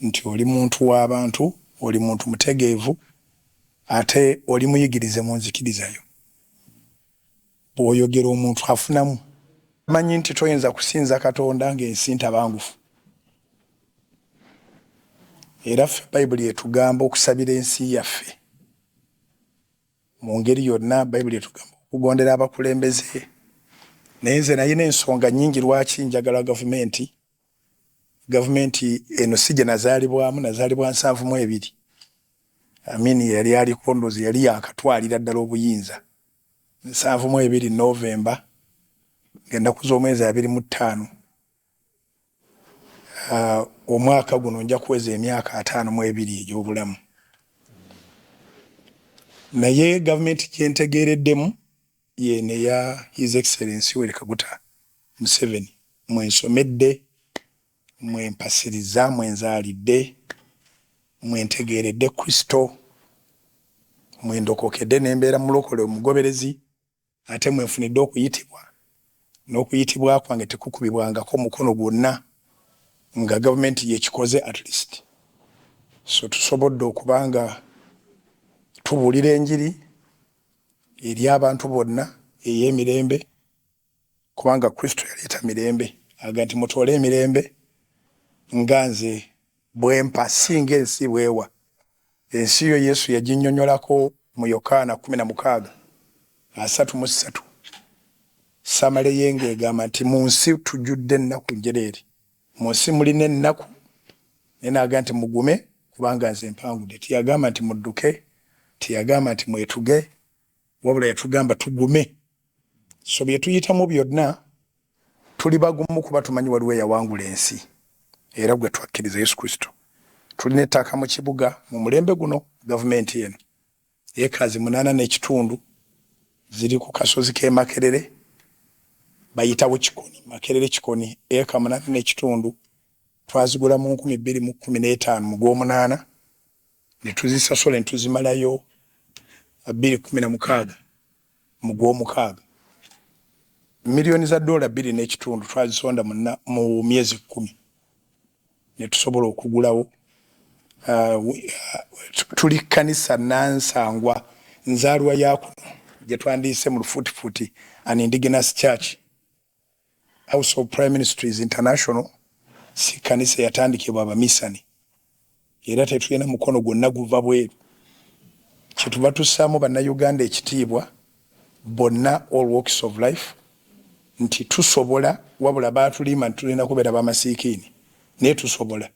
nti oli muntu w'abantu, oli muntu mutegeevu ate oli muyigirize mu nzikirizayo. Bw'oyogera omuntu afunamu. Manyi nti toyinza kusinza Katonda ng'ensi ntabangufu. Era ffe Bayibuli etugamba okusabira ensi yaffe. Mu ngeri yonna Bayibuli etugamba okugondera abakulembeze. Naye nze nalina ensonga nnyingi lwaki njagala gavumenti eno si gye nazaalibwamu, nazaalibwa 72. Amini yali aliko ndoozi yali yakatwalira ddala obuyinza. 72 Novemba ngenda kuza omwezi 25. Omwaka guno nja kuweza emyaka 52 egy'obulamu. Naye gavumenti gyentegeereddemu yene ya His Excellency Yoweri Kaguta Museveni. Mwensomedde, mwempasiriza, mwenzaalidde, mwentegeeredde Kristo, mwendokokedde n'embeera mulokole omugoberezi, ate mwenfunidde okuyitibwa. N'okuyitibwa kwange tekukubibwangako mukono gwonna nga gavumenti yekikoze at least. So tusobodde okuba nga tubuulira enjiri eri abantu bonna ey'emirembe, kubanga Kristo yaleeta mirembe. Aga nti mutwole emirembe nga nze bwempa singa ensi bwewa. Ensi yo Yesu yaginnyonnyolako mu Yokaana 16:33. Samale yenge egamba nti mu nsi tujjudde ennaku njereere. Mu nsi mulina ennaku, naye n'agamba nti mugume kubanga nze mpangudde. Tiyagamba nti mudduke, tiyagamba nti mwetuge, wabula yatugamba tugume. So bye tuyitamu byonna tuli bagumu kuba tumanyi waliwo eyawangula ensi era gwe twakkiriza Yesu Kristo. Tulina ettaka mu kibuga mu mulembe guno gavumenti eno. Ekazi 8.5 ziri ku kasozi k'e Makerere bayitawo Kikoni. Makerere Kikoni eka 8.5 twazigula mu 2015 mu Gwomukaaga ne tuzisasula ne tuzimalayo 2016 mu Gwomukaaga. Milioni za dola 2.5 twazisonda mu myezi 10 ne tusobola okugulawo. Tuli kanisa Nansangwa nzaalwa yakuno gye twandiise mu Lufuutifuuti an Indigenous Church. House of Prime Ministries International si kanisa yatandikibwa abamisani era tetulina mukono gwonna guva bweru. Kyetuva tussaamu bannayuganda ekitiibwa bonna all walks of life nti tusobola wabula baatulima tulina kubeera bamasiikiini naye tusobola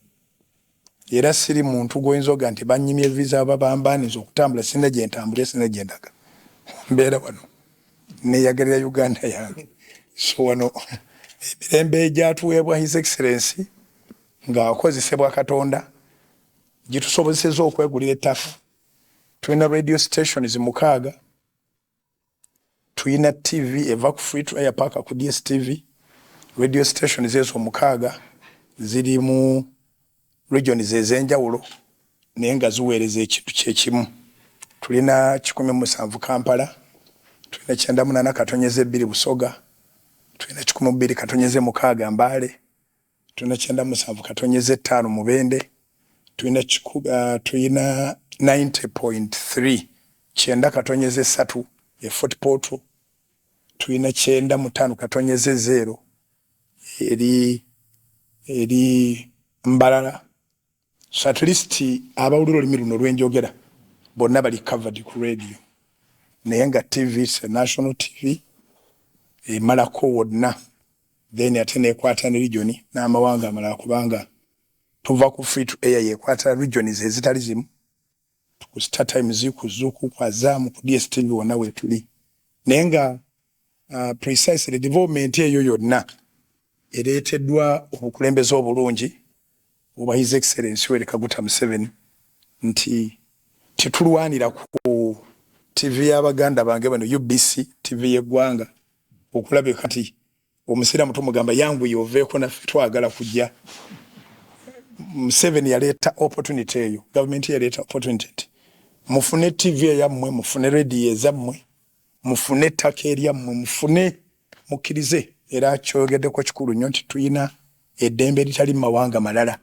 era siri muntu goyinza oga nti banyimye visa ababambaaniza okutambula sina gye ntambula sina gye ndaga mbeera wano neeyagalira Uganda yange so wano emirembe egyatuweebwa His Excellency ng'akozesebwa Katonda gitusobozeseza okwegulira ettaka. Tulina radio stations 6, tulina TV eva ku free to air paka ku DSTV. Radio stations ezo 6 ziri mu regions ez'enjawulo naye nga ziweereza ekintu kyekimu. Tulina 17 Kampala, tulina 98 Katonyeze 2 Busoga, tulina 12 Mbale, tulina 97 Katonyeze 5 Mubende, tulina 90.3 Kyenda Katonyeze 3 Fort Portal, tulina 95 Katonyeze 0 eri Mbalala. So at least abawulira olulimi luno lwenjogera bonna bali covered ku radio naye nga TV national TV emalako wonna then ate neekwata ne region n'amawanga amalala kubanga tuva ku free to air yeekwata regions ezitali zimu ku Star Times ku Zuku ku Azam ku DSTV wonna weetuli naye nga precisely development eyo yonna ereeteddwa obukulembeze obulungi oba His Excellency Yoweri Kaguta Museveni nti titulwanira ku TV y'Abaganda bange bano UBC TV y'eggwanga okulabe kati omusiraamu tumugamba yangu yoveeko naffe twagala kujja. Museveni yaleeta opportunity eyo, government yaleeta opportunity mufune TV eyammwe, mufune radio ezammwe, mufune ettaka eryammwe, mufune mukkirize. Era kyogeddeko kikulu nnyo nti tulina eddembe eritali mu mawanga malala.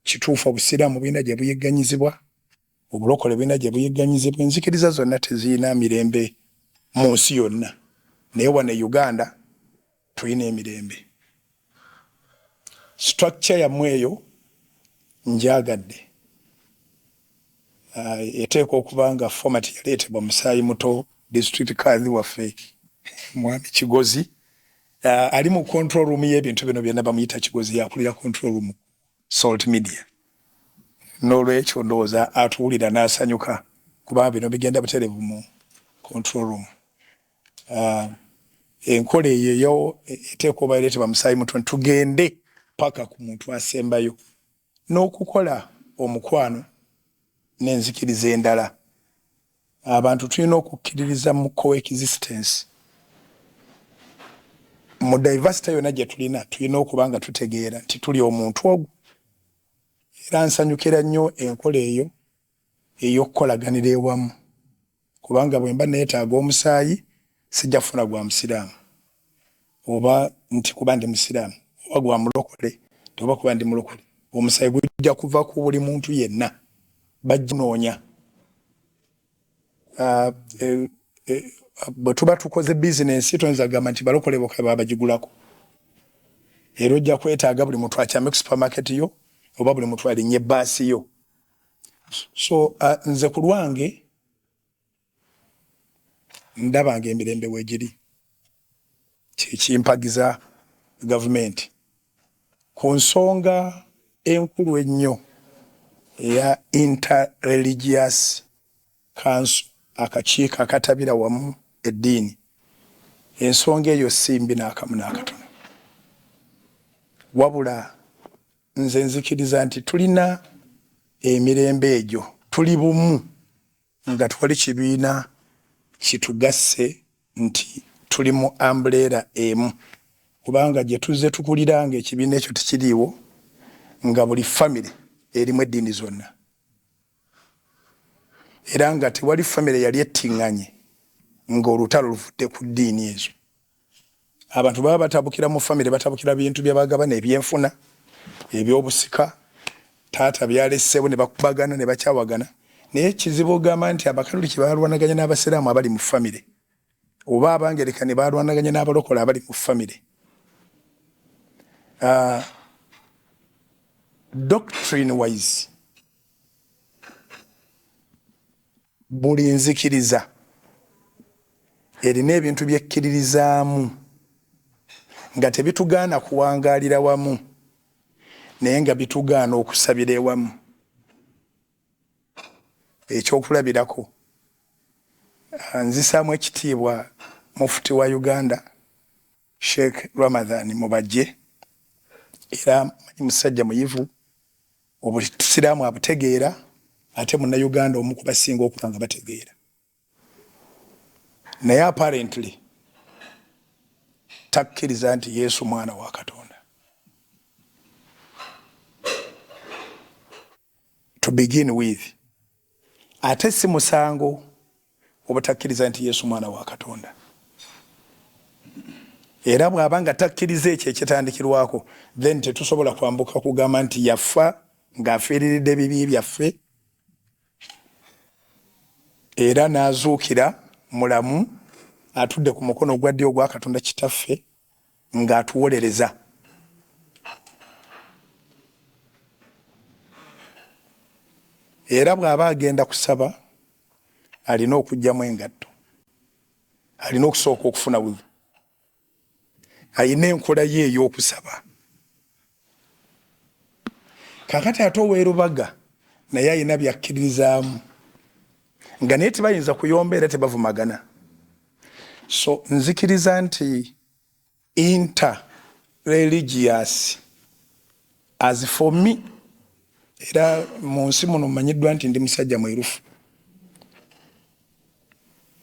Kituufu obusiraamu bulina gye buyigganyizibwa, obulokole bulina gye buyigganyizibwa, enzikiriza zonna tezirina mirembe mu nsi yonna naye wano e Uganda tulina emirembe. Structure yammwe eyo njagadde eteekwa okuba nga format yaleetebwa Musaayi Muto district kadhi waffe Mwami Kigozi ali mu control room y'ebintu bino byonna bamuyita Kigozi yakulira control room Salt Media. N'olwekyo ndowooza atuwulira n'asanyuka kuba bino bigenda butereevu mu control room. Enkola eyo eteekwa oba ereetebwa Musaayi Muto tugende paka ku muntu asembayo n'okukola omukwano n'enzikiriza endala. Abantu tulina okukkiririza mu coexistence. Mu diversity yonna gye tulina okuba nga tutegeera nti tuli omuntu ogwo. Era nsanyukira nnyo enkola eyo ey'okukolaganira ewamu kubanga bwe mba neetaaga omusaayi sijja kufuna gwa musiraamu oba nti kuba ndi musiraamu oba gwa mulokole oba kuba ndi mulokole. Omusaayi gujja kuva ku buli muntu yenna bajinoonya. Bwe tuba tukoze bizinensi tuyinza kugamba nti balokole bokka baba bagigulako. Era ojja kwetaaga buli muntu akyame ku supermarket yo oba buli muntu alinnye ebbaasi yo. So nze ku lwange ndaba ng'emirembe weegiri kyekimpagiza gavumenti ku nsonga enkulu ennyo eya interreligious council, akakiiko akatabira wamu eddiini. Ensonga eyo simbi n'akamu n'akatono wabula nze nzikiriza nti tulina emirembe egyo tuli bumu nga twali kibiina kitugasse nti tuli mu umbrella emu kubanga gye tuzze tukulira nga ekibiina ekyo tekiriiwo nga buli family erimu eddiini zonna era nga tewali family yali ettiŋŋanye ng'olutalo luvudde ku ddiini ezo. Abantu baba batabukira mu family batabukira bintu bye bagabana ebyenfuna ebyobusika taata byalesseewo ne bakubagana ne bakyawagana naye kizibu ogamba nti Abakatoliki baalwanaganya n'Abasiraamu abali mu family oba Abangerikani baalwanaganya n'abalokole abali mu family. Doctrine wise buli nzikiriza erina ebintu byekkiririzaamu nga tebitugaana kuwangaalira wamu naye nga bitugaana okusabira ewamu. Ekyokulabirako nzisaamu ekitiibwa mufuti wa Uganda Sheikh Ramadhan Mubajje, era musajja muyivu, obusiraamu abutegeera ate Munnayuganda omu ku basinga okuba nga bategeera. Naye apparently takkiriza nti Yesu mwana wa Katonda. To begin with, ate si musango obutakkiriza nti Yesu mwana wa Katonda. Era bw'aba nga takkiriza ekyo ekitandikirwako, then tetusobola kwambuka kugamba nti yafa ng'afiiriridde ebibi byaffe era n'azuukira mulamu atudde ku mukono ogwa ddyo ogwa Katonda kitaffe ng'atuwolereza. Era bw'aba agenda kusaba alina okugyamu engatto, alina okusooka okufuna wuzu, alina enkola ye ey'okusaba. Kakati ate oweerubaga naye alina byakkiririzaamu nga naye tebayinza kuyomba era tebavumagana. So nzikiriza nti inter-religious as for me, era mu nsi muno mmanyiddwa nti ndi musajja mwerufu,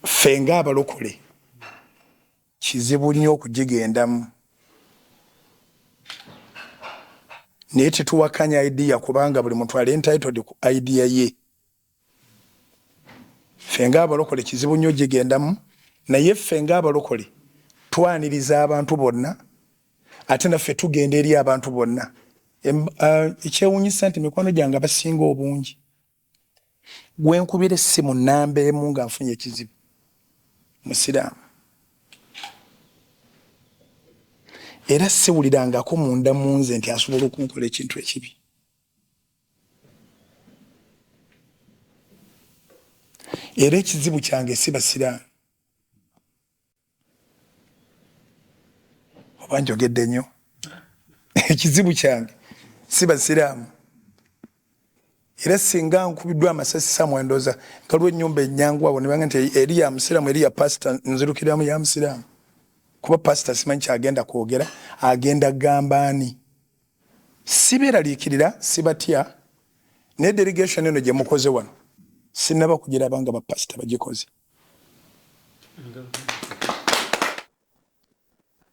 ffe ng'abalokole kizibu nnyo okugigendamu. Naye tetuwakanya idea kubanga buli muntu ali entitled ku idea ye. Ffe ng'abalokole kizibu nnyo gigendamu, naye ffe ng'abalokole twaniriza abantu bonna ate naffe tugenda eri abantu bonna. Ekyewuunyisa nti mikwano gyange abasinga obungi gwe nkubira essimu nnamba emu nga nfunye ekizibu musiraamu, era siwulirangako munda mu nze nti asobola okunkola ekintu ekibi. Era ekizibu kyange si basiraamu. Oba njogedde nnyo? Ekizibu kyange si basiraamu. Era singa nkubiddwa amasasi somewhere ndooza nkaliwo ennyumba ennyangu awo ne banga nti eri ya musiraamu eri ya pasita, nzirukiramu ya musiraamu. Kuba pasita simanyi kyagenda kwogera, agenda gamba ani. Sibeeraliikirira, sibatya, naye delegation eno gye mukoze wano sinnaba kugiraba nga bapasita bagikoze.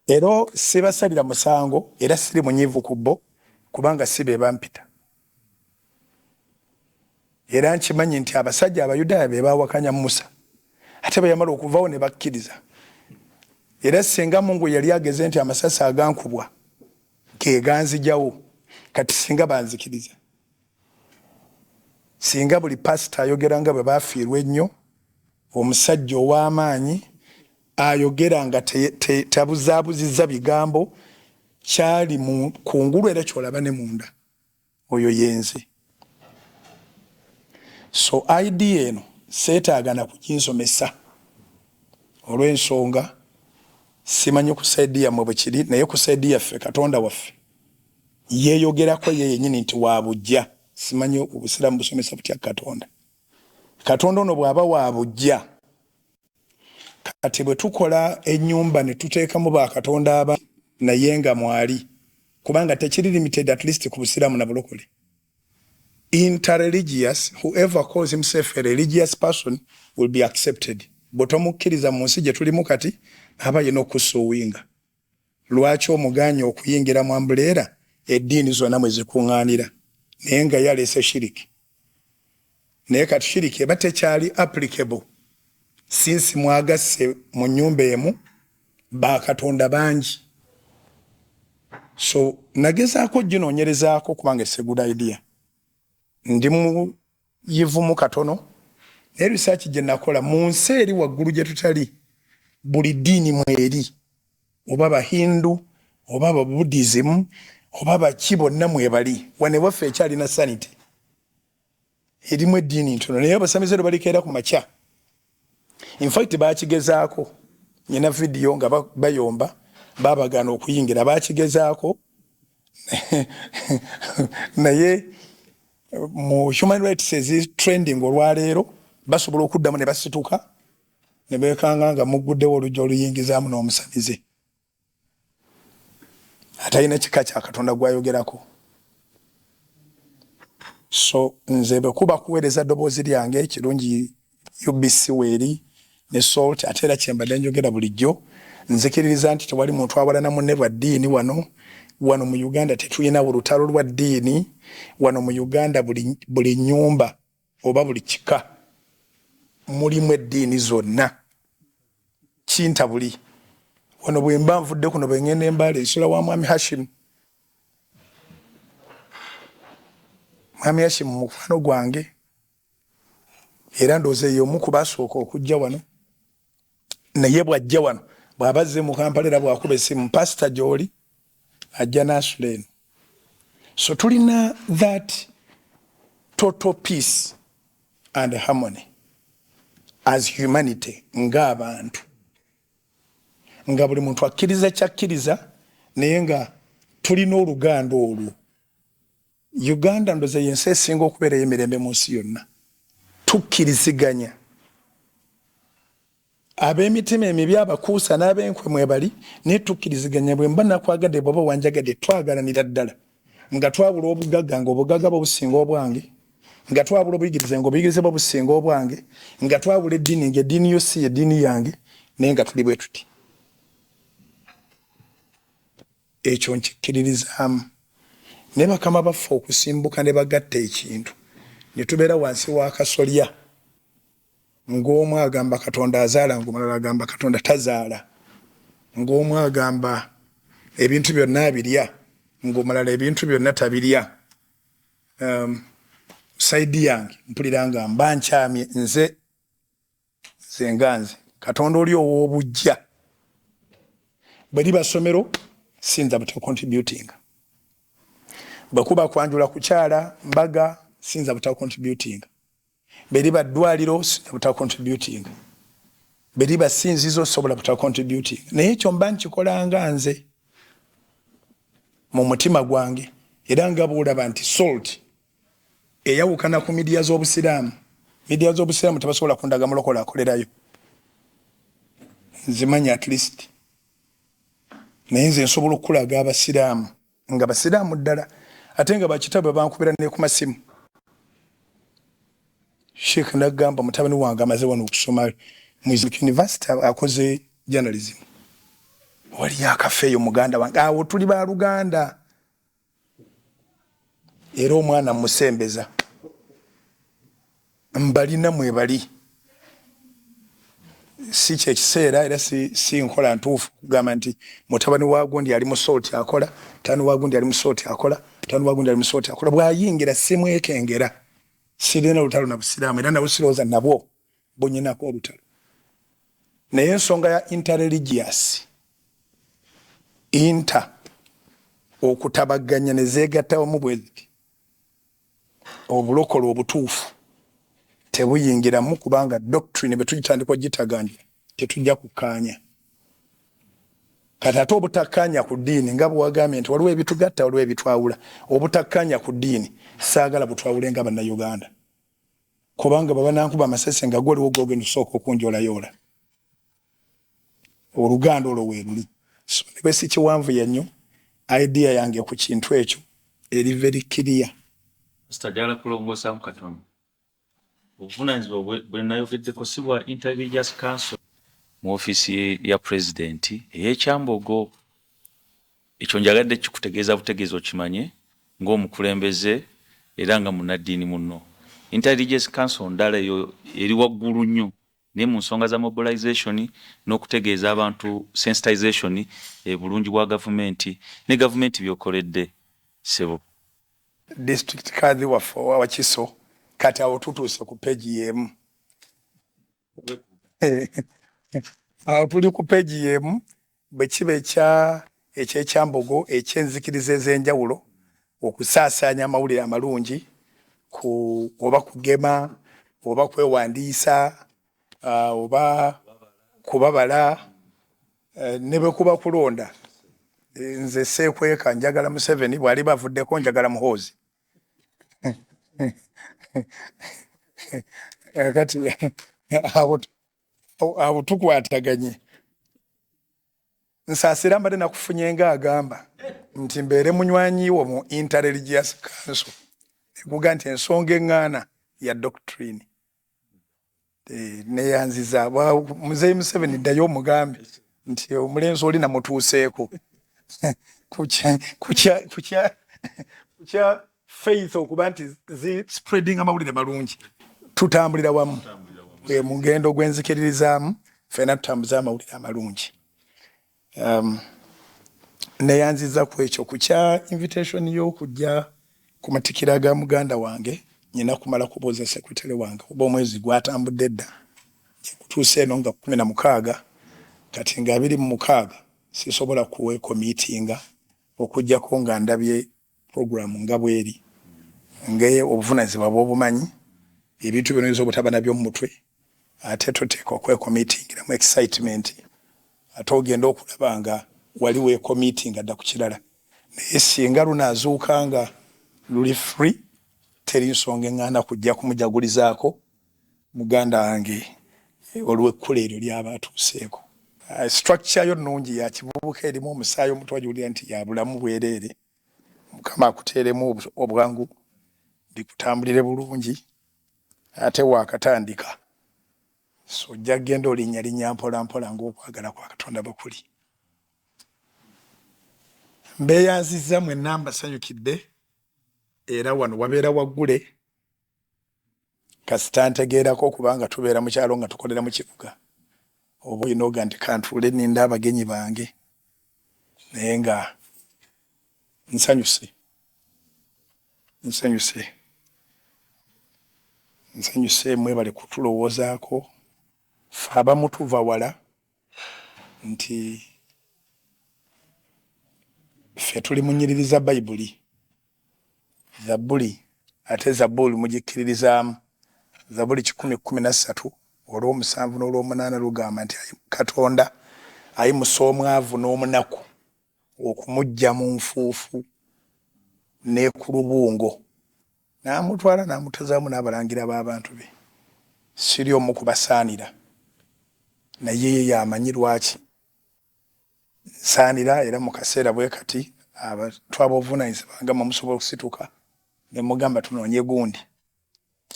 Era sibasalira musango era siri munyiivu ku bo kubanga si be bampita. Era nkimanyi nti abasajja Abayudaaya be baawakanya Musa ate bwe yamala okuvaawo ne bakkiriza. Era singa Mungu yali ageze nti amasasi agankubwa ge ganzijawo, kati singa banzikiriza, singa buli pasita ayogera nga bwe baafiirwa ennyo, omusajja ow'amaanyi ayogera nga tabuzaabuzizza bigambo, kyali kungulu era kyolaba ne munda, oyo yenze. So idea eno seetaagana kuginsomesa olw'ensonga simanyi ku saidi yammwe bwe kiri, naye ku saidi yaffe Katonda waffe yeeyogerako ye yennyini nti wa bujja. Simanyi obusiraamu busomesa butya Katonda. Katonda ono bw'aba wa bujja, kati bwe tukola ennyumba ne tuteekamu bakatonda aba naye nga mwali, kubanga tekiri limited at least ku busiraamu na bulokole. Interreligious, whoever calls himself a religious person will be accepted. Botomukkiriza mu nsi gye tulimu kati aba yina okusuuwinga. Lwaki omuganya okuyingira mu ambuleera eddiini zonna mwe zikuŋŋaanira naye nga yaleese shiriki? Naye kati shiriki eba tekyali applicable since mwagasse mu nnyumba emu bakatonda bangi. So nagezaako ginoonyerezaako kubanga it's a good idea. Ndi muyivumu katono naye research gye nakola mu nsi eri waggulu gye tutali, buli ddiini mweri, oba Bahindu oba Babuddhism oba baki bonna mwebali. Wane waffe ekyalina sanity, erimu eddiini ntono naye abasamize lwe balikeera ku makya. In fact baakigezaako nyina video nga bayomba babagana okuyingira bakigezaako naye mu human rights is trending olwaleero basobola okuddamu ne basituka ne beekanga nga muguddewo olujja oluyingizaamu n'omusamize atalina kika kya Katonda gwayogerako. So nze bwe kuba kuweereza ddoboozi lyange kirungi UBC weeri ne SALT ate era kyembadde njogera bulijjo nzikiririza nti tewali muntu awalana munne lwa ddiini wano mu Uganda tetulina olutalo lwa ddiini. Wano mu Uganda buli nnyumba oba buli kika mulimu eddiini zonna kintabuli. Wano bwe mba nvudde kuno bwe ngenda Embaale nsula wa Mwami Hashim. Mwami Hashim mukwano gwange era ndowooza ye omu ku basooka okujja wano naye bw'ajja wano bw'aba azze mu Kampala era bw'akuba essimu pasita gy'oli ajja n'asula eno. So tulina that total peace and harmony as humanity ng'abantu nga buli muntu akkiriza kyakkiriza naye nga tulina oluganda olwo. Uganda ndoza yensi esinga okubeera emirembe mu nsi yonna tukkiriziganya. Ab'emitima emibi abakuusa n'ab'enkwe mwebali naye tukkiriziganya. Bwe mba nakwagadde bw'oba wanjagadde twagalanira ddala nga twabula obugagga nga obugagga bwo businga obwange, nga twabula obuyigirize nga obuyigirize bwo businga obwange, nga twabula eddiini nga eddiini yo si eddiini yange, naye nga tuli bwe tuti. Ekyo nkikkiririzaamu. Ne bakama baffe okusimbuka ne bagatta ekintu ne tubeera wansi wa kasolya ng'omu agamba Katonda azaala ng'omulala agamba Katonda tazaala, ng'omu agamba ebintu byonna abirya ng'omulala ebintu byonna tabirya. Saidi yange mpulira nga mba nkyamye nze nze Katonda oli ow'obujja bwe liba ssomero sinza buta contributing, bwe kuba kwanjula kukyala mbaga sinza buta contributing, bwe liba ddwaliro sinza buta contributing, bwe liba sinzizo sobola buta contributing. Naye ekyo mba nkikolanga nze mu mutima gwange era nga bw'olaba nti SALT eyawukana ku midiya z'obusiraamu. Midiya z'obusiraamu tebasobola kundaga mulokole akolerayo, nzimanya at least, naye nze nsobola okulaga abasiraamu nga basiraamu ddala ate nga bakitaabwe bankubira ne ku masimu. Sheikh nagamba mutabani wange amaze wano okusoma mu University akoze journalism. Wali akafeeyo muganda wange awo tuli ba Luganda era omwana musembeza mbalina mwebali si kyekiseera era si nkola ntuufu kugamba nti mutabani wa gundi ali mu SALT akola, tani wa gundi ali mu SALT akola, tani wa gundi ali mu SALT akola. Bw'ayingira simwekengera sirina lutalo na busiraamu era nabusirooza nabwo bunyinako olutalo. Naye ensonga ya interreligious okutabaganya ne zeegattawo mu bweziti obulokole obutuufu tebuyingiramu kubanga doctrine bwe tugitandikwa gitaganja tetujja kukkaanya. Kati ate obutakkaanya ku ddiini nga bw'agambye nti waliwo ebitugatta waliwo ebitwawula. Obutakkaanya ku ddiini saagala butwawule nga bannayuganda kubanga baba nankuba amasese nga gwoliwo gwogenda osooka okunjoolayoola. Oluganda olwo weeruli. So ne bwe si kiwanvu yennyo idea yange ku kintu ekyo eri very clear. Sitajala kulongoosa mu Katonda. Obuvunaanyizibwa bwe nayogeddeko si bwa Intelligence Council mu ofiisi ya Pulezidenti ey'ekyambogo. Ekyo njagadde kikutegeeza butegeezi okimanye ng'omukulembeze era nga munnaddiini munno. Intelligence Council ndala eyo eri waggulu nnyo naye mu nsonga za mobilization n'okutegeeza abantu sensitization bulungi bwa gavumenti ne gavumenti byokoledde sebo. District kadhi wa Kiso kati awo tutuuse ku peji yemu. Awo tuli ku peji yemu bwe kiba ekyekyambogo ekyenzikiriza ez'enjawulo okusaasaanya amawulire amalungi oba kugema oba kwewandiisa oba kubabala ne bwe kuba kulonda nze Seekweka njagala Museveni bw'ali bavuddeko njagala Muhoozi kati abo tukwataganye nsaasira mbadde nakufunye ng'agamba nti mbeere munywanyiwo mu Interreligious Council ekuga nti ensonga eŋŋaana ya doctrine neyanziza Muzeeyi Museveni ddayo omugambe nti omulenzi oli namutuuseeko kukya faith okuba nti spreading amawulire malungi tutambulira wamu mu ngendo gwenzikiririzaamu ffenna tutambuza amawulire amalungi neyanziza ku ekyo kukya invitation y'okujja ku matikira ga muganda wange nyina kumala kubuuza sekretary wange oba omwezi gwatambudde dda kutuusa eno nga 16 kati nga 26 sisobola kuweeko meetinga okujjako nga ndabye program nga bweri ngaye obuvunaanyizibwa bw'obumanyi ebintu bino oyinza obutaba nabyo mu mutwe ate toteeka okweko meetingiramu excitement ate ogenda okulaba nga waliwo ecommitting adda ku kirala naye singa lunaazuuka nga luli free teri nsonga eŋŋaana kujja kumujagulizaako muganda wange olw'ekkula eryo ly'aba atuuseeko structure yo nnungi ya kivubuka erimu omusaayi omutwajulira nti ya bulamu bwereere Mukama akuteeremu obwangu bikutambulire bulungi ate waakatandika so ojja kgenda olinnyalinnya mpola mpola ng'okwagala kwa Katonda bwe kuli. Mbeeyanzizza mwenna mbasanyukidde era wano wabeera waggule kasita ntegeerako kubanga tubeera mu kyalo nga tukolera mu kibuga oba olina oga nti kantuule ninda abagenyi bange naye nga nsanyuse mwebale kutulowoozaako ffe abamu tuva wala nti ffe tuli munyiririza Bayibuli Zabbuli ate Zabbuli mugikkiririzaamu Zabbuli 113 olw'omusanvu n'olw'omunaana lugamba nti Katonda ayimusa omwavu n'omunaku okumujja mu nfuufu ne ku lubungo n'amutwala n'amutazaamu n'abalangira b'abantu be siri omu kubasaanira naye yamanyi lwaki nsaanira era mu kaseera bwe kati twaba obuvunaanyizibwa nga musobola okusituka ne mugamba tunoonye gundi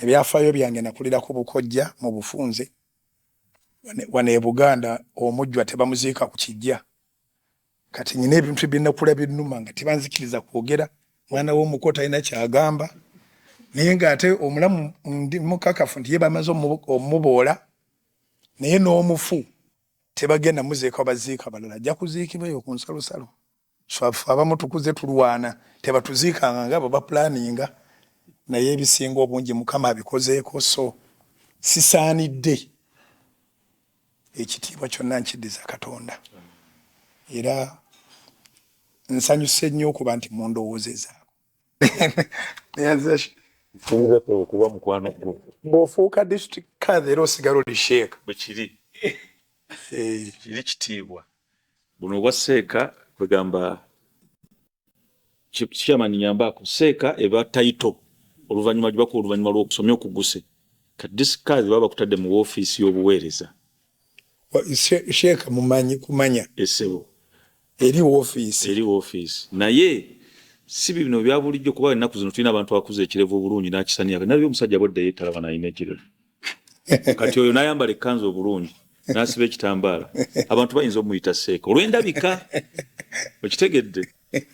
ebyafaayo byange nakulirako bukojja mu bufunze wano e Buganda omujjwa tebamuziika ku kijja kati nyina ebintu binakula binnuma nga tebanzikiriza kwogera mwana w'omuko talina kyagamba naye ng'ate omulamu ndi mukakafu nti ye bamaze omuboola naye n'omufu tebagenda muziika baziika balala ajja kuziikibwayo ku nsalosalo so abamu tukuze tulwana tebatuziikanga nga bo bapulaninga naye ebisinga obungi Mukama abikozeeko so sisaanidde ekitiibwa kyonna nkiddiza Katonda era nsanyuse nnyo okuba nti mundowoozezaako okuba mukwano gwo bw'ofuuka district kadhi era osigala oli sheeka bwe kiri kiri kitiibwa buno obwa seeka kwegamba chairman nyambaako seeka eba taito oluvannyuma gibako oluvannyuma lw'okusomya okuguse ka district kadhi baba bakutadde mu woofiisi y'obuweereza sheeka mumanyi kumanya essebo eri woofiisi naye si bino bya bulijjo kuba ennaku zino tulina abantu abakuze ekirevu obulungi n'akisaniyaga nabyo omusajja bwedda yeetalaba nalina ekirevu kati oyo n'ayambala ekkanzu obulungi n'asiba ekitambaala abantu bayinza omuyita seeka olw'endabika okitegedde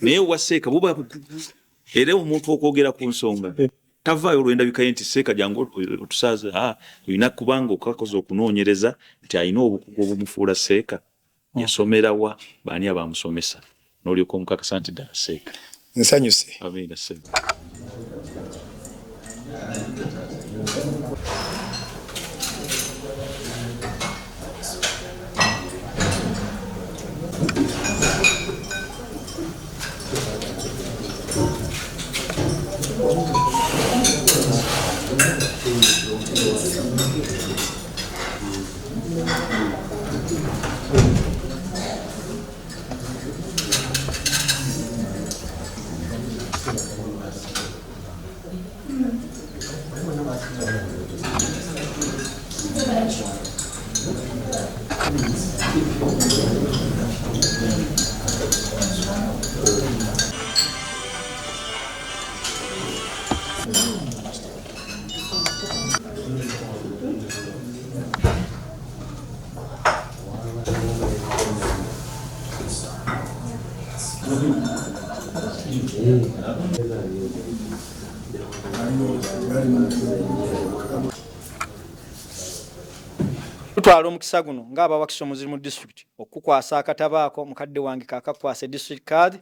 naye wa seeka buba era omuntu okwogera ku nsonga tavaayo olw'endabika ye nti seeka jangu otusaaze olina kubanga okakoze okunoonyereza nti alina obukugu obumufuula seeka yasomera wa baani abamusomesa n'olyoka omukakasa nti ddala seeka nsanyuse amiina seeka tutwala omukisa guno ng'abawakisa omuzimu district okukwasa akatabaako mukadde wange kakakwasa district card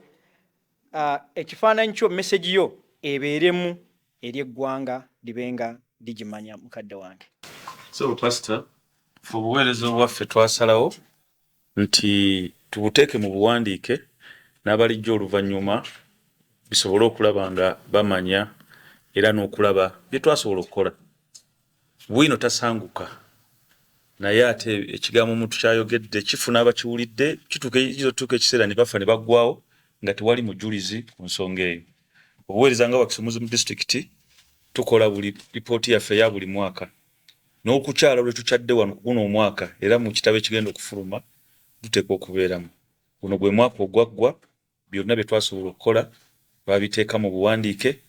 ekifaananyi kyo message yo ebeeremu eri eggwanga libenga ligimanya mukadde wange. So pastor, obuweereza obwaffe twasalawo nti tubuteeke mu buwandiike n'abalijja oluvannyuma bisobole okulaba nga bamanya era n'okulaba bye twasobola okukola. Bwino tasanguka naye ate ekigambo omuntu kyayogedde kifuna abakiwulidde kituuka ekiseera ne bafa ne baggwawo nga tewali mujulizi ku nsonga eyo. Obuweereza nga Wakiso Muzimu District tukola buli lipooti yaffe ya buli mwaka n'okukyala lwe tukyadde wano guno omwaka era mu kitabo ekigenda okufuluma tuteeka okubeeramu. Guno gwe mwaka ogwaggwa byonna bye twasobola okukola babiteeka mu buwandiike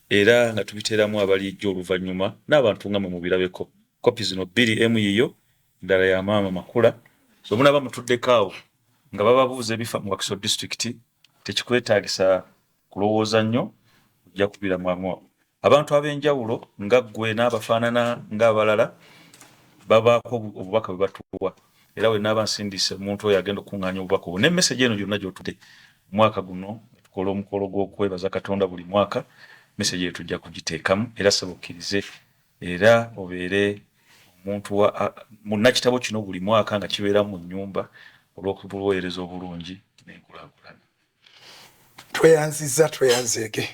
era nga tubiteeramu abalijja oluvannyuma n'abantu nga mu birabeko. Kopi zino 2 emu yiyo ndala ya maama Makula. So munaba mutuddeko awo nga bababuuza ebifa mu Wakiso District tekikwetaagisa kulowooza nnyo ojja kubiramu. Abantu ab'enjawulo nga ggwe n'abafaanana ng'abalala babaako obubaka bwe batuwa era we n'aba nsindise omuntu oyo agenda okuŋŋaanya obubaka obwo n'emmesegi eno gyonna gy'otudde omwaka guno tukola omukolo gw'okwebaza Katonda buli mwaka message eyo tujja kugiteekamu era sabukkirize era obeere omuntu munnakitabo kino buli mwaka nga kibeera mu nnyumba olw'okubuweereza obulungi n'enkulaakulana. Tweyanzeege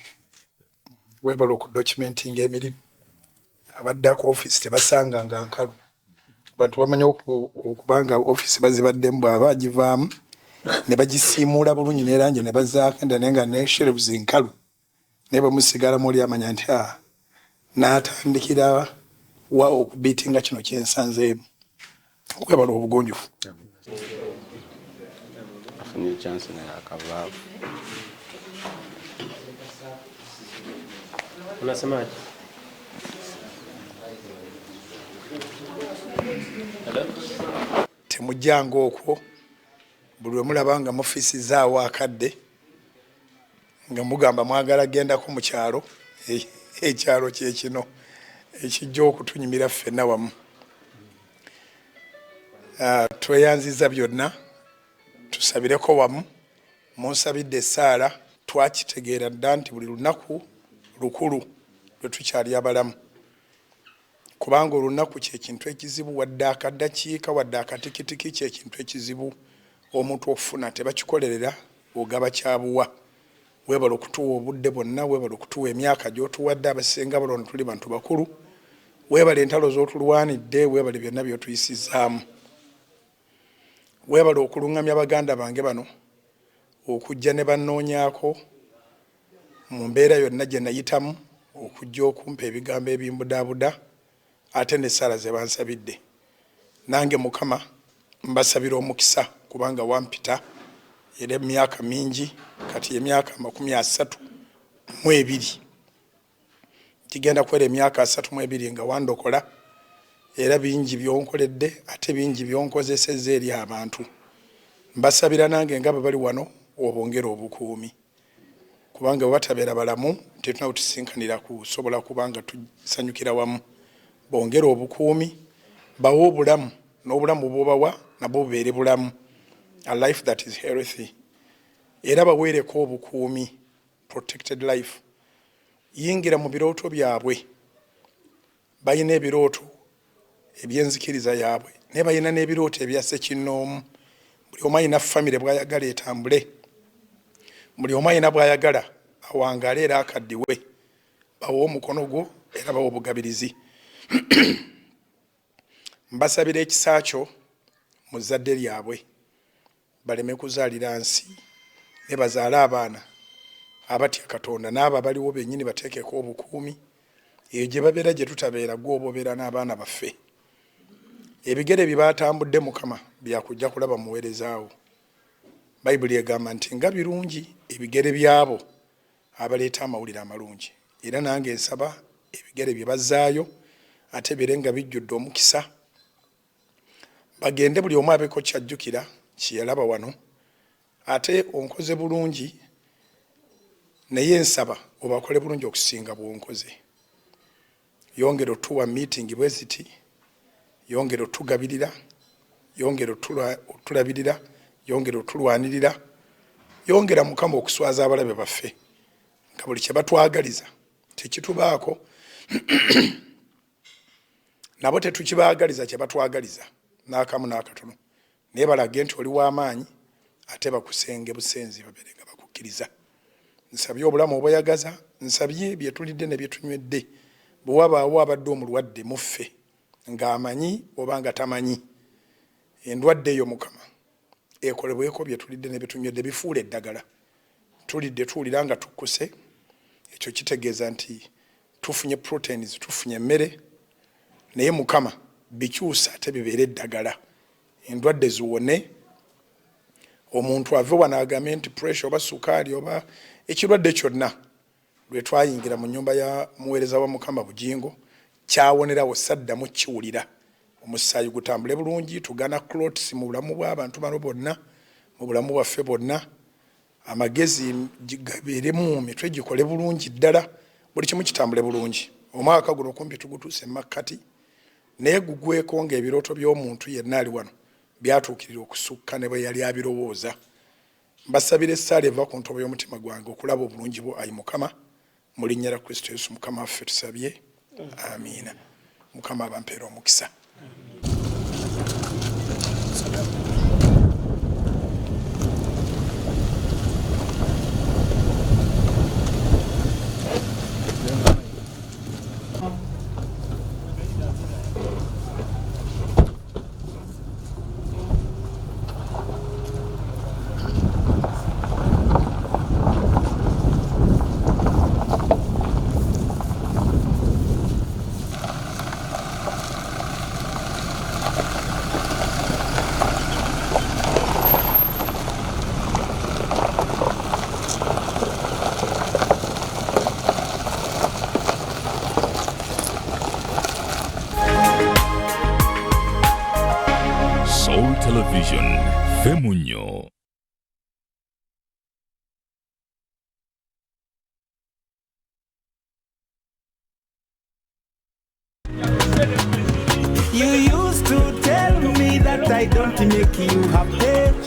webala okudocumenting emirimu abaddako office tebasanganga nkalu bantu bamanya okubanga office bazibaddemu bw'aba agivaamu ne bagisiimuula bulungi n'erangi ne bazaakenda naye nga ne shelves nkalu naye bamusigala muli amanya nti n'atandikira wa okubiitinga kino kyensanzeemu. Webala obugonjufu. Afunye chance naye akavaavu. Unasemaje? Temujjanga okwo buli lwe mulaba nga mufisizaawo akadde nga mugamba mwagala gendako mu kyalo ekyalo kye kino ekijja okutunyumira ffenna wamu. Tweyanziza byonna tusabireko wamu munsabidde essaala twakitegeera dda nti buli lunaku lukulu lwe tukyali abalamu kubanga olunaku kyekintu ekizibu wadde akaddakiika wadde akatikitiki kyekintu ekizibu omuntu okufuna tebakikolerera ogaba kyabuwa. Webala okutuwa obudde bwonna webala okutuwa emyaka gy'otuwadde abasinga balona tuli bantu bakulu webala entalo z'otulwanidde webala byonna by'otuyisizaamu webala okuluŋŋamya baganda bange bano okujja ne bannoonyaako mu mbeera yonna gye nayitamu okujja okumpa ebigambo ebimbudaabuda ate n'essaala ze bansabidde. Nange Mukama mbasabira omukisa kubanga wampita era emyaka mingi kati emyaka 32 kigenda kwera emyaka 32 nga wandokola era bingi byonkoledde ate bingi byonkozesezza eri abantu. Mbasabira nange nga bwe bali wano obongera obukuumi kubanga batabeera balamu tetuna kutusinkanira kusobola kubanga tusanyukira wamu. Bongera obukuumi bawo obulamu n'obulamu bw'obawa nabwo bubeere bulamu, a life that is healthy, era baweereko obukuumi, protected life. Yingira mu birooto byabwe, bayina ebirooto ebyenzikiriza yaabwe naye bayina n'ebirooto ebya ssekinnoomu. Buli omu ayina famire bw'ayagala etambule, buli omu ayina bw'ayagala awangaale era akaddiwe. Bawo omukono gwo era bawo obugabirizi. Mbasabira ekisa kyo mu zzadde lyabwe baleme kuzaalira nsi ne bazaale abaana abatya Katonda n'abo abaliwo bennyini bateekeko obukuumi. Eyo gye babeera gye tutabeera gwe oba obeera n'abaana baffe. Ebigere bye baatambudde Mukama byakujja kulaba muweerezaawo. Bayibuli egamba nti nga birungi ebigere byabo abaleeta amawulire amalungi. Era nange nsaba ebigere bye bazzaayo ate birenga bijjudde omukisa. Bagende buli omu abeeko kyajjukira kiyalaba wano ate onkoze bulungi naye nsaba obakole bulungi okusinga bw'onkoze. yongera otuwa meeting bwe ziti, yongera otugabirira, yongera otulabirira, yongera otulwanirira, yongera Mukama okuswaza abalabe baffe nga buli kye batwagaliza tekitubaako nabo tetukibaagaliza kye batwagaliza n'akamu n'akatono naye balage nti oli w'amaanyi ate bakusenge busenzi babere nga bakukkiriza. Nsabye obulamu obweyagaza, nsabye bye tulidde ne bye tunywedde bwe wabaawo abadde omulwadde muffe ng'amanyi oba nga tamanyi, endwadde eyo Mukama ekolebweko bye tulidde ne bye tunywedde bifuula eddagala. Tulidde tuwulira nga tukkuse, ekyo kitegeeza nti tufunye proteins, tufunye emmere, naye Mukama bikyusa ate bibeere eddagala, endwadde ziwone, omuntu ave wano agambe nti pressure oba sukaali oba ekirwadde kyonna. Lwe twayingira mu nnyumba ya muweereza wa Mukama Bugingo kyawonerawo saddamu kiwulira, omusaayi gutambule bulungi, tugana clots mu bulamu bw'abantu bano bonna, mu bulamu bwaffe bwonna, amagezi gabeere mu mitwe gikole bulungi ddala, buli kimu kitambule bulungi. Omwaka guno kumpi tugutuuse makkati, naye gugweko ng'ebirooto by'omuntu yenna ali wano byatuukirira okusukka ne bwe yali abirowooza. Mbasabira essaala eva ku ntobo y'omutima gwange okulaba obulungi bwo, ayi Mukama, mu linnya lya Kristo Yesu Mukama waffe tusabye, amiina. Mukama abampeera omukisa. Soul Television, Femunyo. You used to tell me that I don't make you happy.